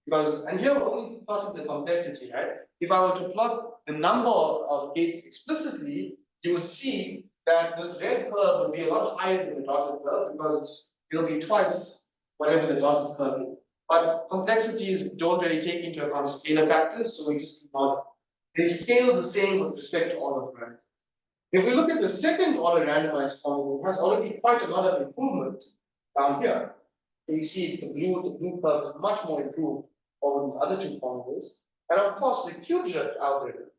Because, and here we're only plotting the complexity, right? If I were to plot the number of gates explicitly, you would see that this red curve would be a lot higher than the dotted curve because it'll be twice whatever the dotted curve is. But complexities don't really take into account scalar factors, so we just ignore them. They scale the same with respect to all of them. If we look at the second order randomized formula, it has already quite a lot of improvement down here. So you see the blue curve is much more improved over these other two formulas. And of course, the Q-drift algorithm.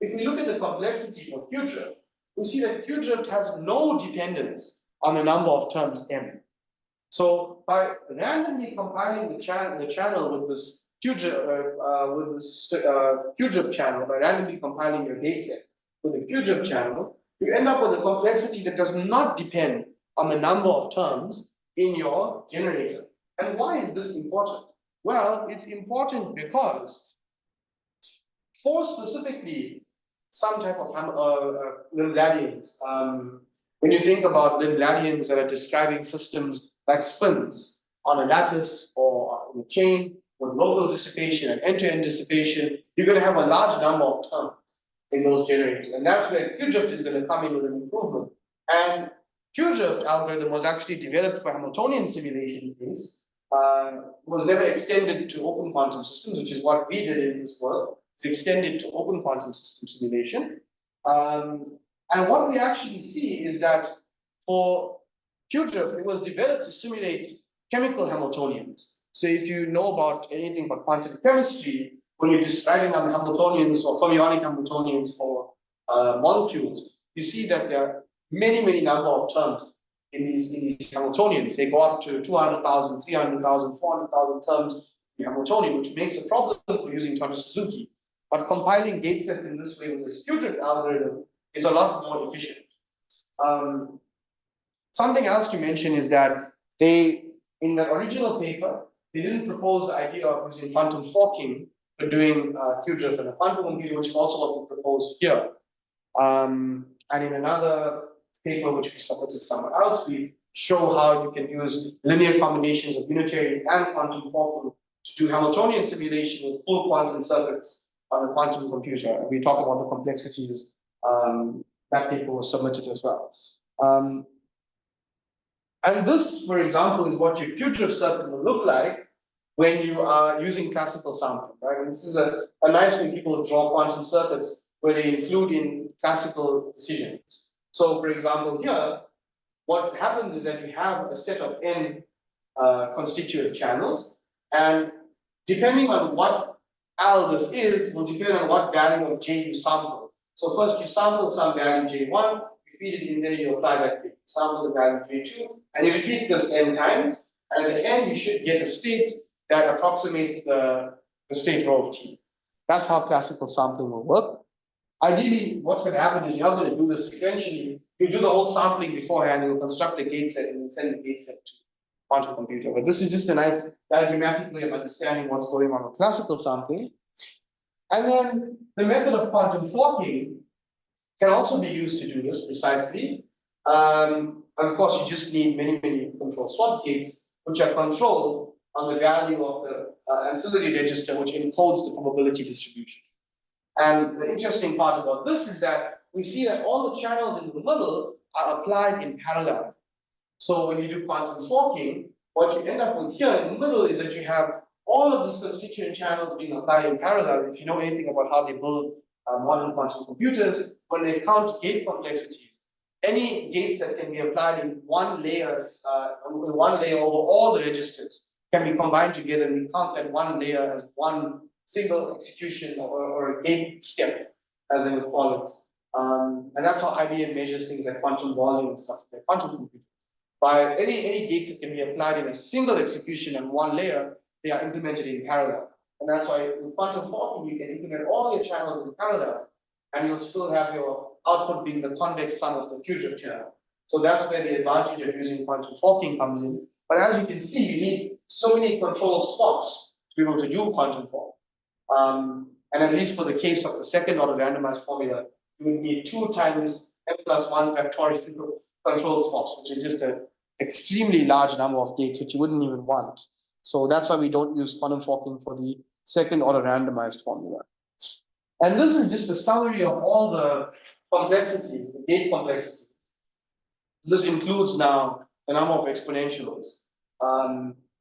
If we look at the complexity for Q-drift, we see that Q-drift has no dependence on the number of terms m. So by randomly compiling the channel with this Q-drift channel, by randomly compiling your data set with a Q-drift channel, you end up with a complexity that does not depend on the number of terms in your generator. And why is this important? Well, it's important because for specifically some type of Lindbladians, when you think about Lindbladians that are describing systems like spins on a lattice or on a chain with local dissipation and end-to-end dissipation, you're going to have a large number of terms in those generators. And that's where Q-drift is going to come in with an improvement. And Q-drift algorithm was actually developed for Hamiltonian simulation case, was never extended to open quantum systems, which is what we did in this work. It's extended to open quantum system simulation. And what we actually see is that for Q-drift, it was developed to simulate chemical Hamiltonians. So if you know about anything about quantum chemistry, when you're describing the Hamiltonians or fermionic Hamiltonians for molecules, you see that there are many number of terms in these Hamiltonians. They go up to 200,000, 300,000, 400,000 terms in Hamiltonian, which makes a problem for using Tonda-Suzuki. But compiling gate sets in this way with the Q-drift algorithm is a lot more efficient. Something else to mention is that in the original paper, they didn't propose the idea of using quantum forking for doing Q-drift and a quantum computer, which is also what we propose here. And in another paper, which we submitted somewhere else, we show how you can use linear combinations of unitary and quantum forking to do Hamiltonian simulation with full quantum circuits on a quantum computer. We talk about the complexities. That paper was submitted as well. And this, for example, is what your Q-drift circuit will look like when you are using classical sampling, right? And this is a nice way people draw quantum circuits where they include in classical decisions. So, for example, here, what happens is that you have a set of n constituent channels, and depending on what L this is, will depend on what value of J you sample. So first you sample some value J1, you feed it in there, you apply that bit. Sample the value J2, and you repeat this n times, and at the end you should get a state that approximates the state rho of T. That's how classical sampling will work. Ideally, what's going to happen is you're not going to do this sequentially. You do the whole sampling beforehand, you'll construct a gate set and then send the gate set to quantum computer. But this is just a nice diagrammatic way of understanding what's going on with classical sampling. And then the method of quantum forking can also be used to do this precisely. And of course, you just need many control swap gates, which are controlled on the value of the ancillary register, which encodes the probability distribution. And the interesting part about this is that we see that all the channels in the middle are applied in parallel. So when you do quantum forking, what you end up with here in the middle is that you have all of these constituent channels being applied in parallel. If you know anything about how they build modern quantum computers, when they count gate complexities, any gates that can be applied in one layer over all the registers can be combined together, and we count that one layer as one single execution or a gate step, as they would call it. And that's how IBM measures things like quantum volume and stuff like quantum computers. By any gates that can be applied in a single execution on one layer, they are implemented in parallel. And that's why with quantum forking, you can implement all your channels in parallel, and you'll still have your output being the convex sum of the Q-drift channel. So that's where the advantage of using quantum forking comes in. But as you can see, you need so many control swaps to be able to do quantum fork. And at least for the case of the second order randomized formula, you would need 2 times n+1 factorial control swaps, which is just an extremely large number of gates, which you wouldn't even want. So that's why we don't use quantum forking for the second order randomized formula. And this is just a summary of all the complexities, the gate complexities. This includes now the number of exponentials.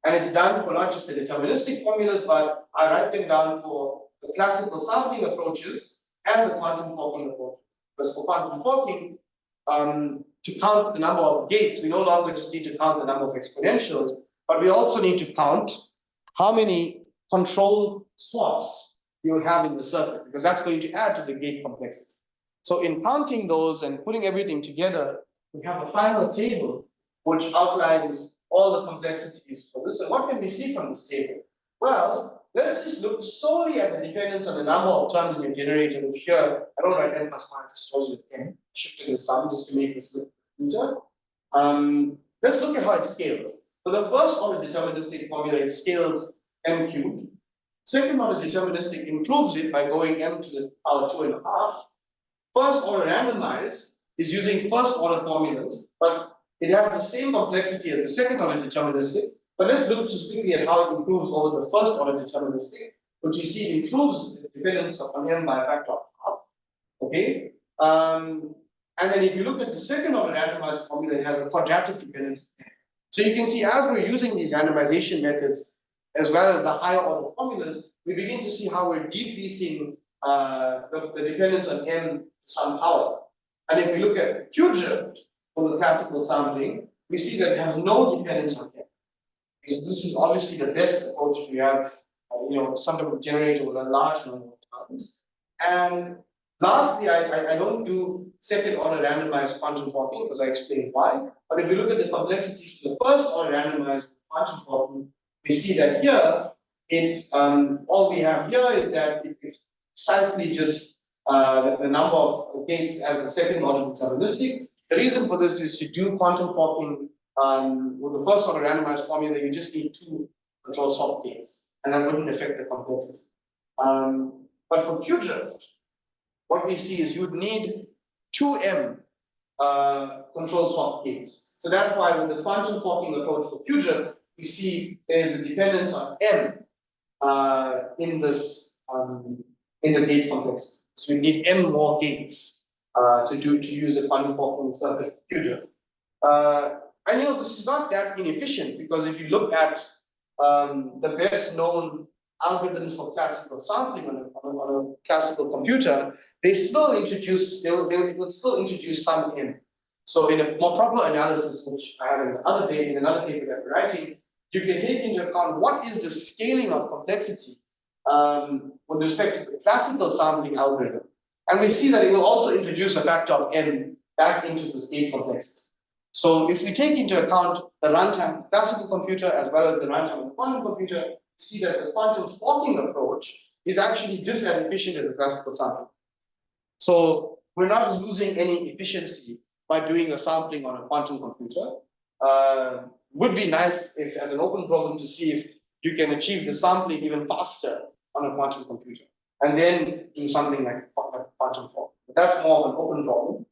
And it's done for not just the deterministic formulas, but I write them down for the classical sampling approaches and the quantum forking approach. Because for quantum forking, to count the number of gates, we no longer just need to count the number of exponentials, but we also need to count how many control swaps you have in the circuit, because that's going to add to the gate complexity. So in counting those and putting everything together, we have a final table which outlines all the complexities for this. And what can we see from this table? Well, let's just look solely at the dependence on the number of terms in your generator, which here, I don't write n+1, just shows you with n, shifted the sum just to make this look neater. Let's look at how it scales. For the first order deterministic formula, it scales m cubed. Second order deterministic improves it by going m to the power 2.5. First order randomized is using first order formulas, but it has the same complexity as the second order deterministic. But let's look specifically at how it improves over the first order deterministic, which you see improves the dependence on m by a factor of half. Okay. And then if you look at the second order randomized formula, it has a quadratic dependence. So you can see as we're using these randomization methods, as well as the higher order formulas, we begin to see how we're decreasing the dependence on m to some power. And if we look at Q-drift for the classical sampling, we see that it has no dependence on m. So this is obviously the best approach if you have some type of generator with a large number of terms. And lastly, I don't do second order randomized quantum forking because I explained why. But if you look at the complexities for the first order randomized quantum forking, we see that here, all we have here is that it's precisely just the number of gates as the second order deterministic. The reason for this is to do quantum forking with the first order randomized formula, you just need 2 control swap gates, and that wouldn't affect the complexity. But for Q-drift, what we see is you'd need 2m control swap gates. So that's why with the quantum forking approach for Q-drift, we see there's a dependence on m in the gate complexity. So we need m more gates to use the quantum forking circuit for Q-drift. And this is not that inefficient, because if you look at the best known algorithms for classical sampling on a classical computer, they would still introduce some m. So in a more proper analysis, which I have another day in another paper that we're writing, you can take into account what is the scaling of complexity with respect to the classical sampling algorithm. And we see that it will also introduce a factor of n back into the gate complexity. So if we take into account the runtime of the classical computer as well as the runtime of the quantum computer, we see that the quantum forking approach is actually just as efficient as the classical sampling. So we're not losing any efficiency by doing the sampling on a quantum computer. Would be nice if, as an open problem, to see if you can achieve the sampling even faster on a quantum computer, and then do something like quantum forking. But that's more of an open problem.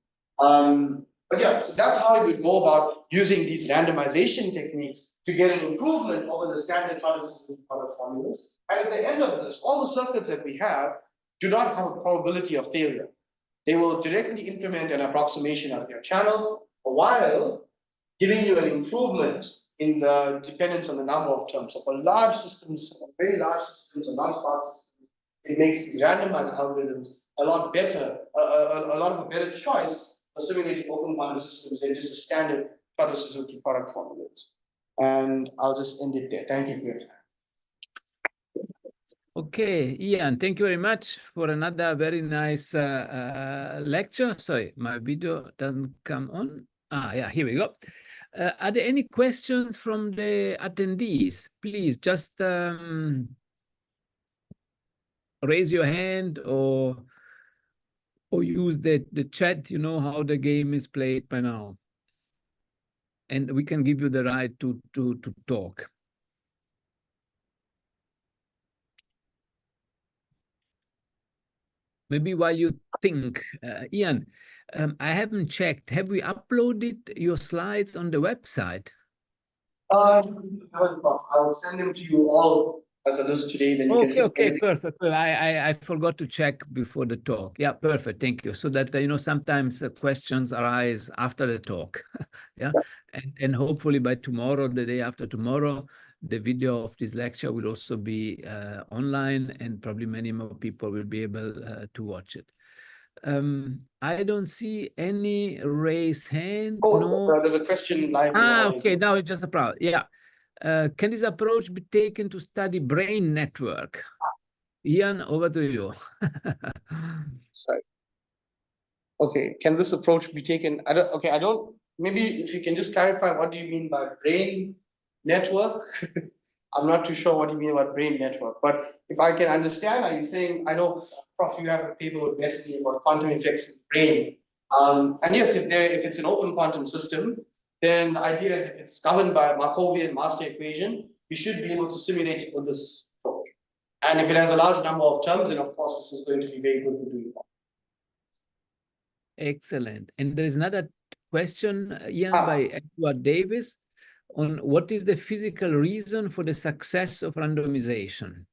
But yeah, so that's how we would go about using these randomization techniques to get an improvement over the standard transistor product formulas. And at the end of this, all the circuits that we have do not have a probability of failure. They will directly implement an approximation of your channel, while giving you an improvement in the dependence on the number of terms. So for large systems, very large systems, or non-sparse systems, it makes these randomized algorithms a lot better, a lot of a better choice for simulating open quantum systems than just a standard Todd-Suzuki product formulas. And I'll just end it there. Thank you for your time. Okay, Ian, thank you very much for another very nice lecture. Sorry, my video doesn't come on. Yeah, here we go. Are there any questions from the attendees? Please just raise your hand or use the chat. You know how the game is played by now. And we can give you the right to talk. Maybe while you think, Ian, I haven't checked. Have we uploaded your slides on the website? I will send them to you all as a list today. Then you can Okay, perfect. I forgot to check before the talk. Yeah, perfect. Thank you. So that sometimes questions arise after the talk. Yeah, and hopefully by tomorrow, the day after tomorrow, the video of this lecture will also be online, and probably many more people will be able to watch it. I don't see any raised hand. No. There's a question live. Okay, now it's just a problem. Yeah. Can this approach be taken to study brain network? Ian, over to you. Sorry. Okay, can this approach be taken? I don't. Maybe if you can just clarify, what do you mean by brain network? I'm not too sure what you mean about brain network, but if I can understand, are you saying, I know, Prof, you have a paper with Nestle about quantum effects in the brain. And yes, if it's an open quantum system, then the idea is if it's governed by a Markovian master equation, we should be able to simulate it with this approach. And if it has a large number of terms, then of course this is going to be very good for doing that. Excellent. And there is another question, Ian, by Edward Davis, on what is the physical reason for the success of randomization?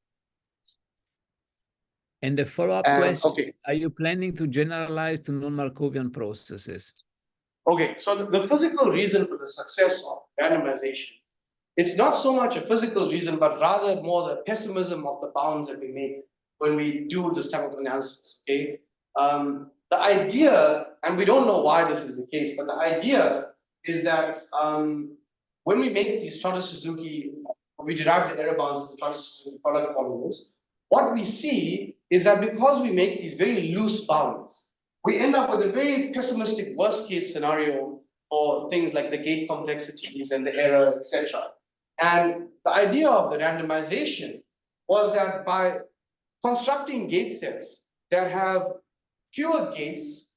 And the follow-up question, okay. Are you planning to generalize to non-Markovian processes? Okay, so the physical reason for the success of randomization, it's not so much a physical reason, but rather more the pessimism of the bounds that we make when we do this type of analysis, okay? The idea, and we don't know why this is the case, but the idea is that when we make these Todd-Suzuki, we derive the error bounds of the Todd-Suzuki product formulas, what we see is that because we make these very loose bounds, we end up with a very pessimistic worst-case scenario for things like the gate complexities and the error, etc. And the idea of the randomization was that by constructing gate sets that have fewer gates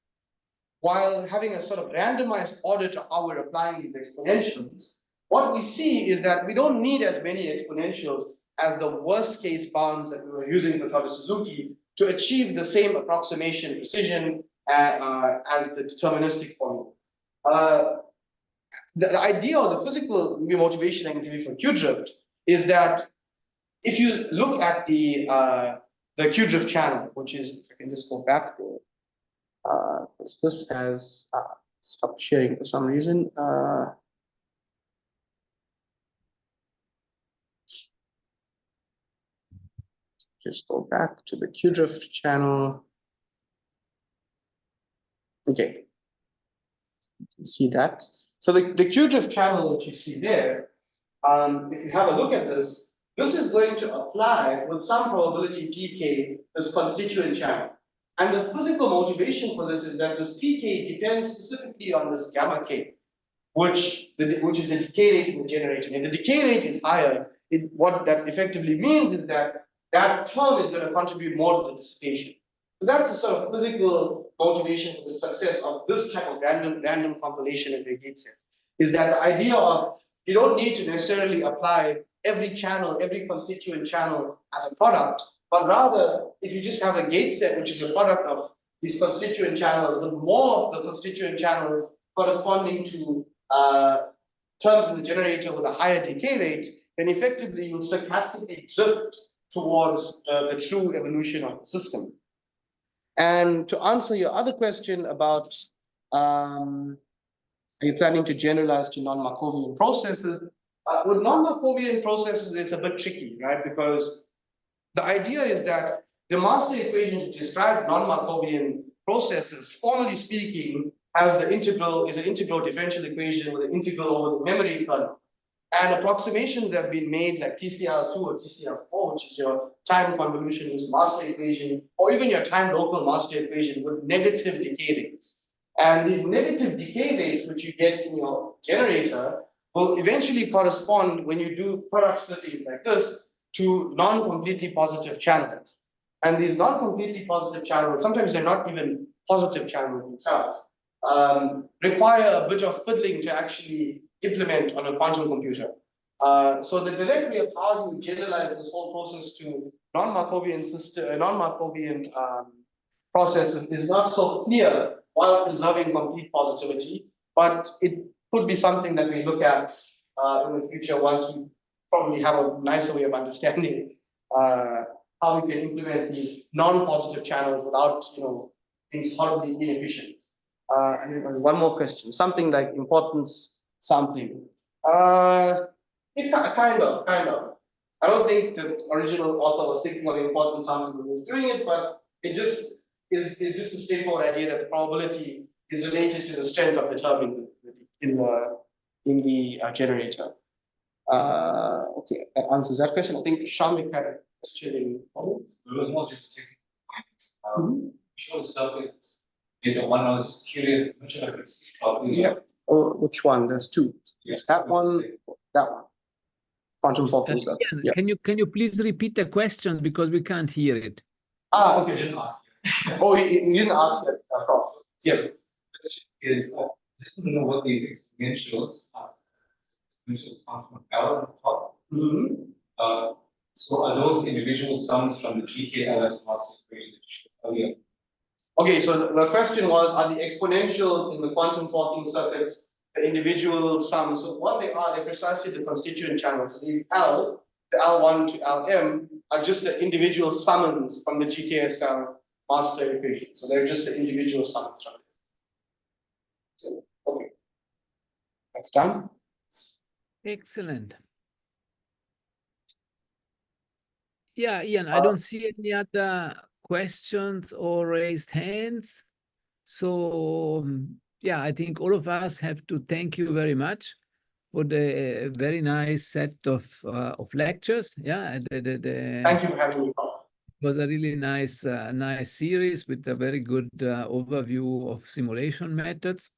while having a sort of randomized order to how we're applying these exponentials, what we see is that we don't need as many exponentials as the worst case bounds that we were using for Todd-Suzuki to achieve the same approximation precision as the deterministic formula. The idea or the physical motivation I can give you for Q-drift is that if you look at the Q-drift channel, which is, if I can just go back there, this has stopped sharing for some reason. Just go back to the Q-drift channel. Okay, you can see that. So the Q-drift channel that you see there, if you have a look at this, this is going to apply with some probability pk this constituent channel. And the physical motivation for this is that this pk depends specifically on this gamma k, which is the decay rate in the generator. If the decay rate is higher, what that effectively means is that that term is going to contribute more to the dissipation. So that's the sort of physical motivation for the success of this type of random compilation of the gate set. Is that the idea of you don't need to necessarily apply every channel, every constituent channel as a product, but rather if you just have a gate set which is a product of these constituent channels with more of the constituent channels corresponding to terms in the generator with a higher decay rate, then effectively you'll stochastically drift towards the true evolution of the system. And to answer your other question about are you planning to generalize to non-Markovian processes? With non-Markovian processes, it's a bit tricky, right? Because the idea is that the master equation to describe non-Markovian processes, formally speaking, has the integral, is an integral differential equation with an integral over the memory kernel. And approximations have been made like TCR2 or TCR4, which is your time convolution use master equation, or even your time local master equation with negative decay rates. And these negative decay rates, which you get in your generator, will eventually correspond when you do product splitting like this to non-completely positive channels. And these non-completely positive channels, sometimes they're not even positive channels themselves, require a bit of fiddling to actually implement on a quantum computer. So the direct way of how you generalize this whole process to non-Markovian system, non-Markovian processes is not so clear while preserving complete positivity, but it could be something that we look at in the future once we probably have a nicer way of understanding how we can implement these non-positive channels without, being horribly inefficient. And then there's one more question, something like importance sampling. It kind of. I don't think the original author was thinking of importance sampling when he was doing it, but it just is just a straightforward idea that the probability is related to the strength of the term in the generator. Okay, that answers that question. I think Shamik had a question in comments. It was more just a technical point. Sure, the circuit is a one. I was just curious which of it's yeah. Oh, which one? There's two. Yes, that one, that one. Quantum Falcon circuit. Yes. Can you please repeat the question because we can't hear it? Okay. I didn't ask. Oh, you didn't ask that across. Yes. Is just to know what these exponentials are. Exponentials function L on top. So are those individual sums from the GKLS master equation that you showed earlier? Okay, so the question was, are the exponentials in the quantum Falcon circuit the individual sums? So what they are, they're precisely the constituent channels. So these L, the L1 to Lm, are just the individual summons from the GKSL master equation. So they're just the individual summons from it. So, okay. That's done. Excellent. Yeah, Ian, I don't see any other questions or raised hands. So, yeah, I think all of us have to thank you very much for the very nice set of lectures. Yeah, Thank you for having me. It was a really nice series with a very good overview of simulation methods.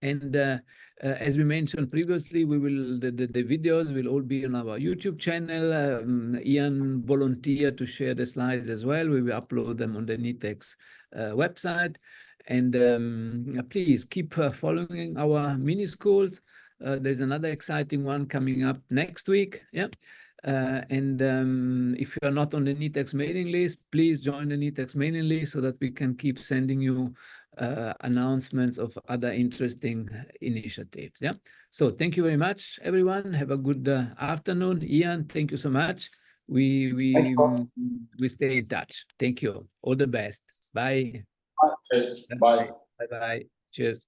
And as we mentioned previously, the videos will all be on our YouTube channel. Ian volunteered to share the slides as well. We will upload them on the NITheCS website. And please keep following our mini schools. There's another exciting one coming up next week. Yeah. If you're not on the NITheCS mailing list, please join the NITheCS mailing list so that we can keep sending you announcements of other interesting initiatives. Yeah. So thank you very much, everyone. Have a good afternoon. Ian, thank you so much. We stay in touch. Thank you. All the best. Bye. Cheers. Bye. Bye-bye. Cheers.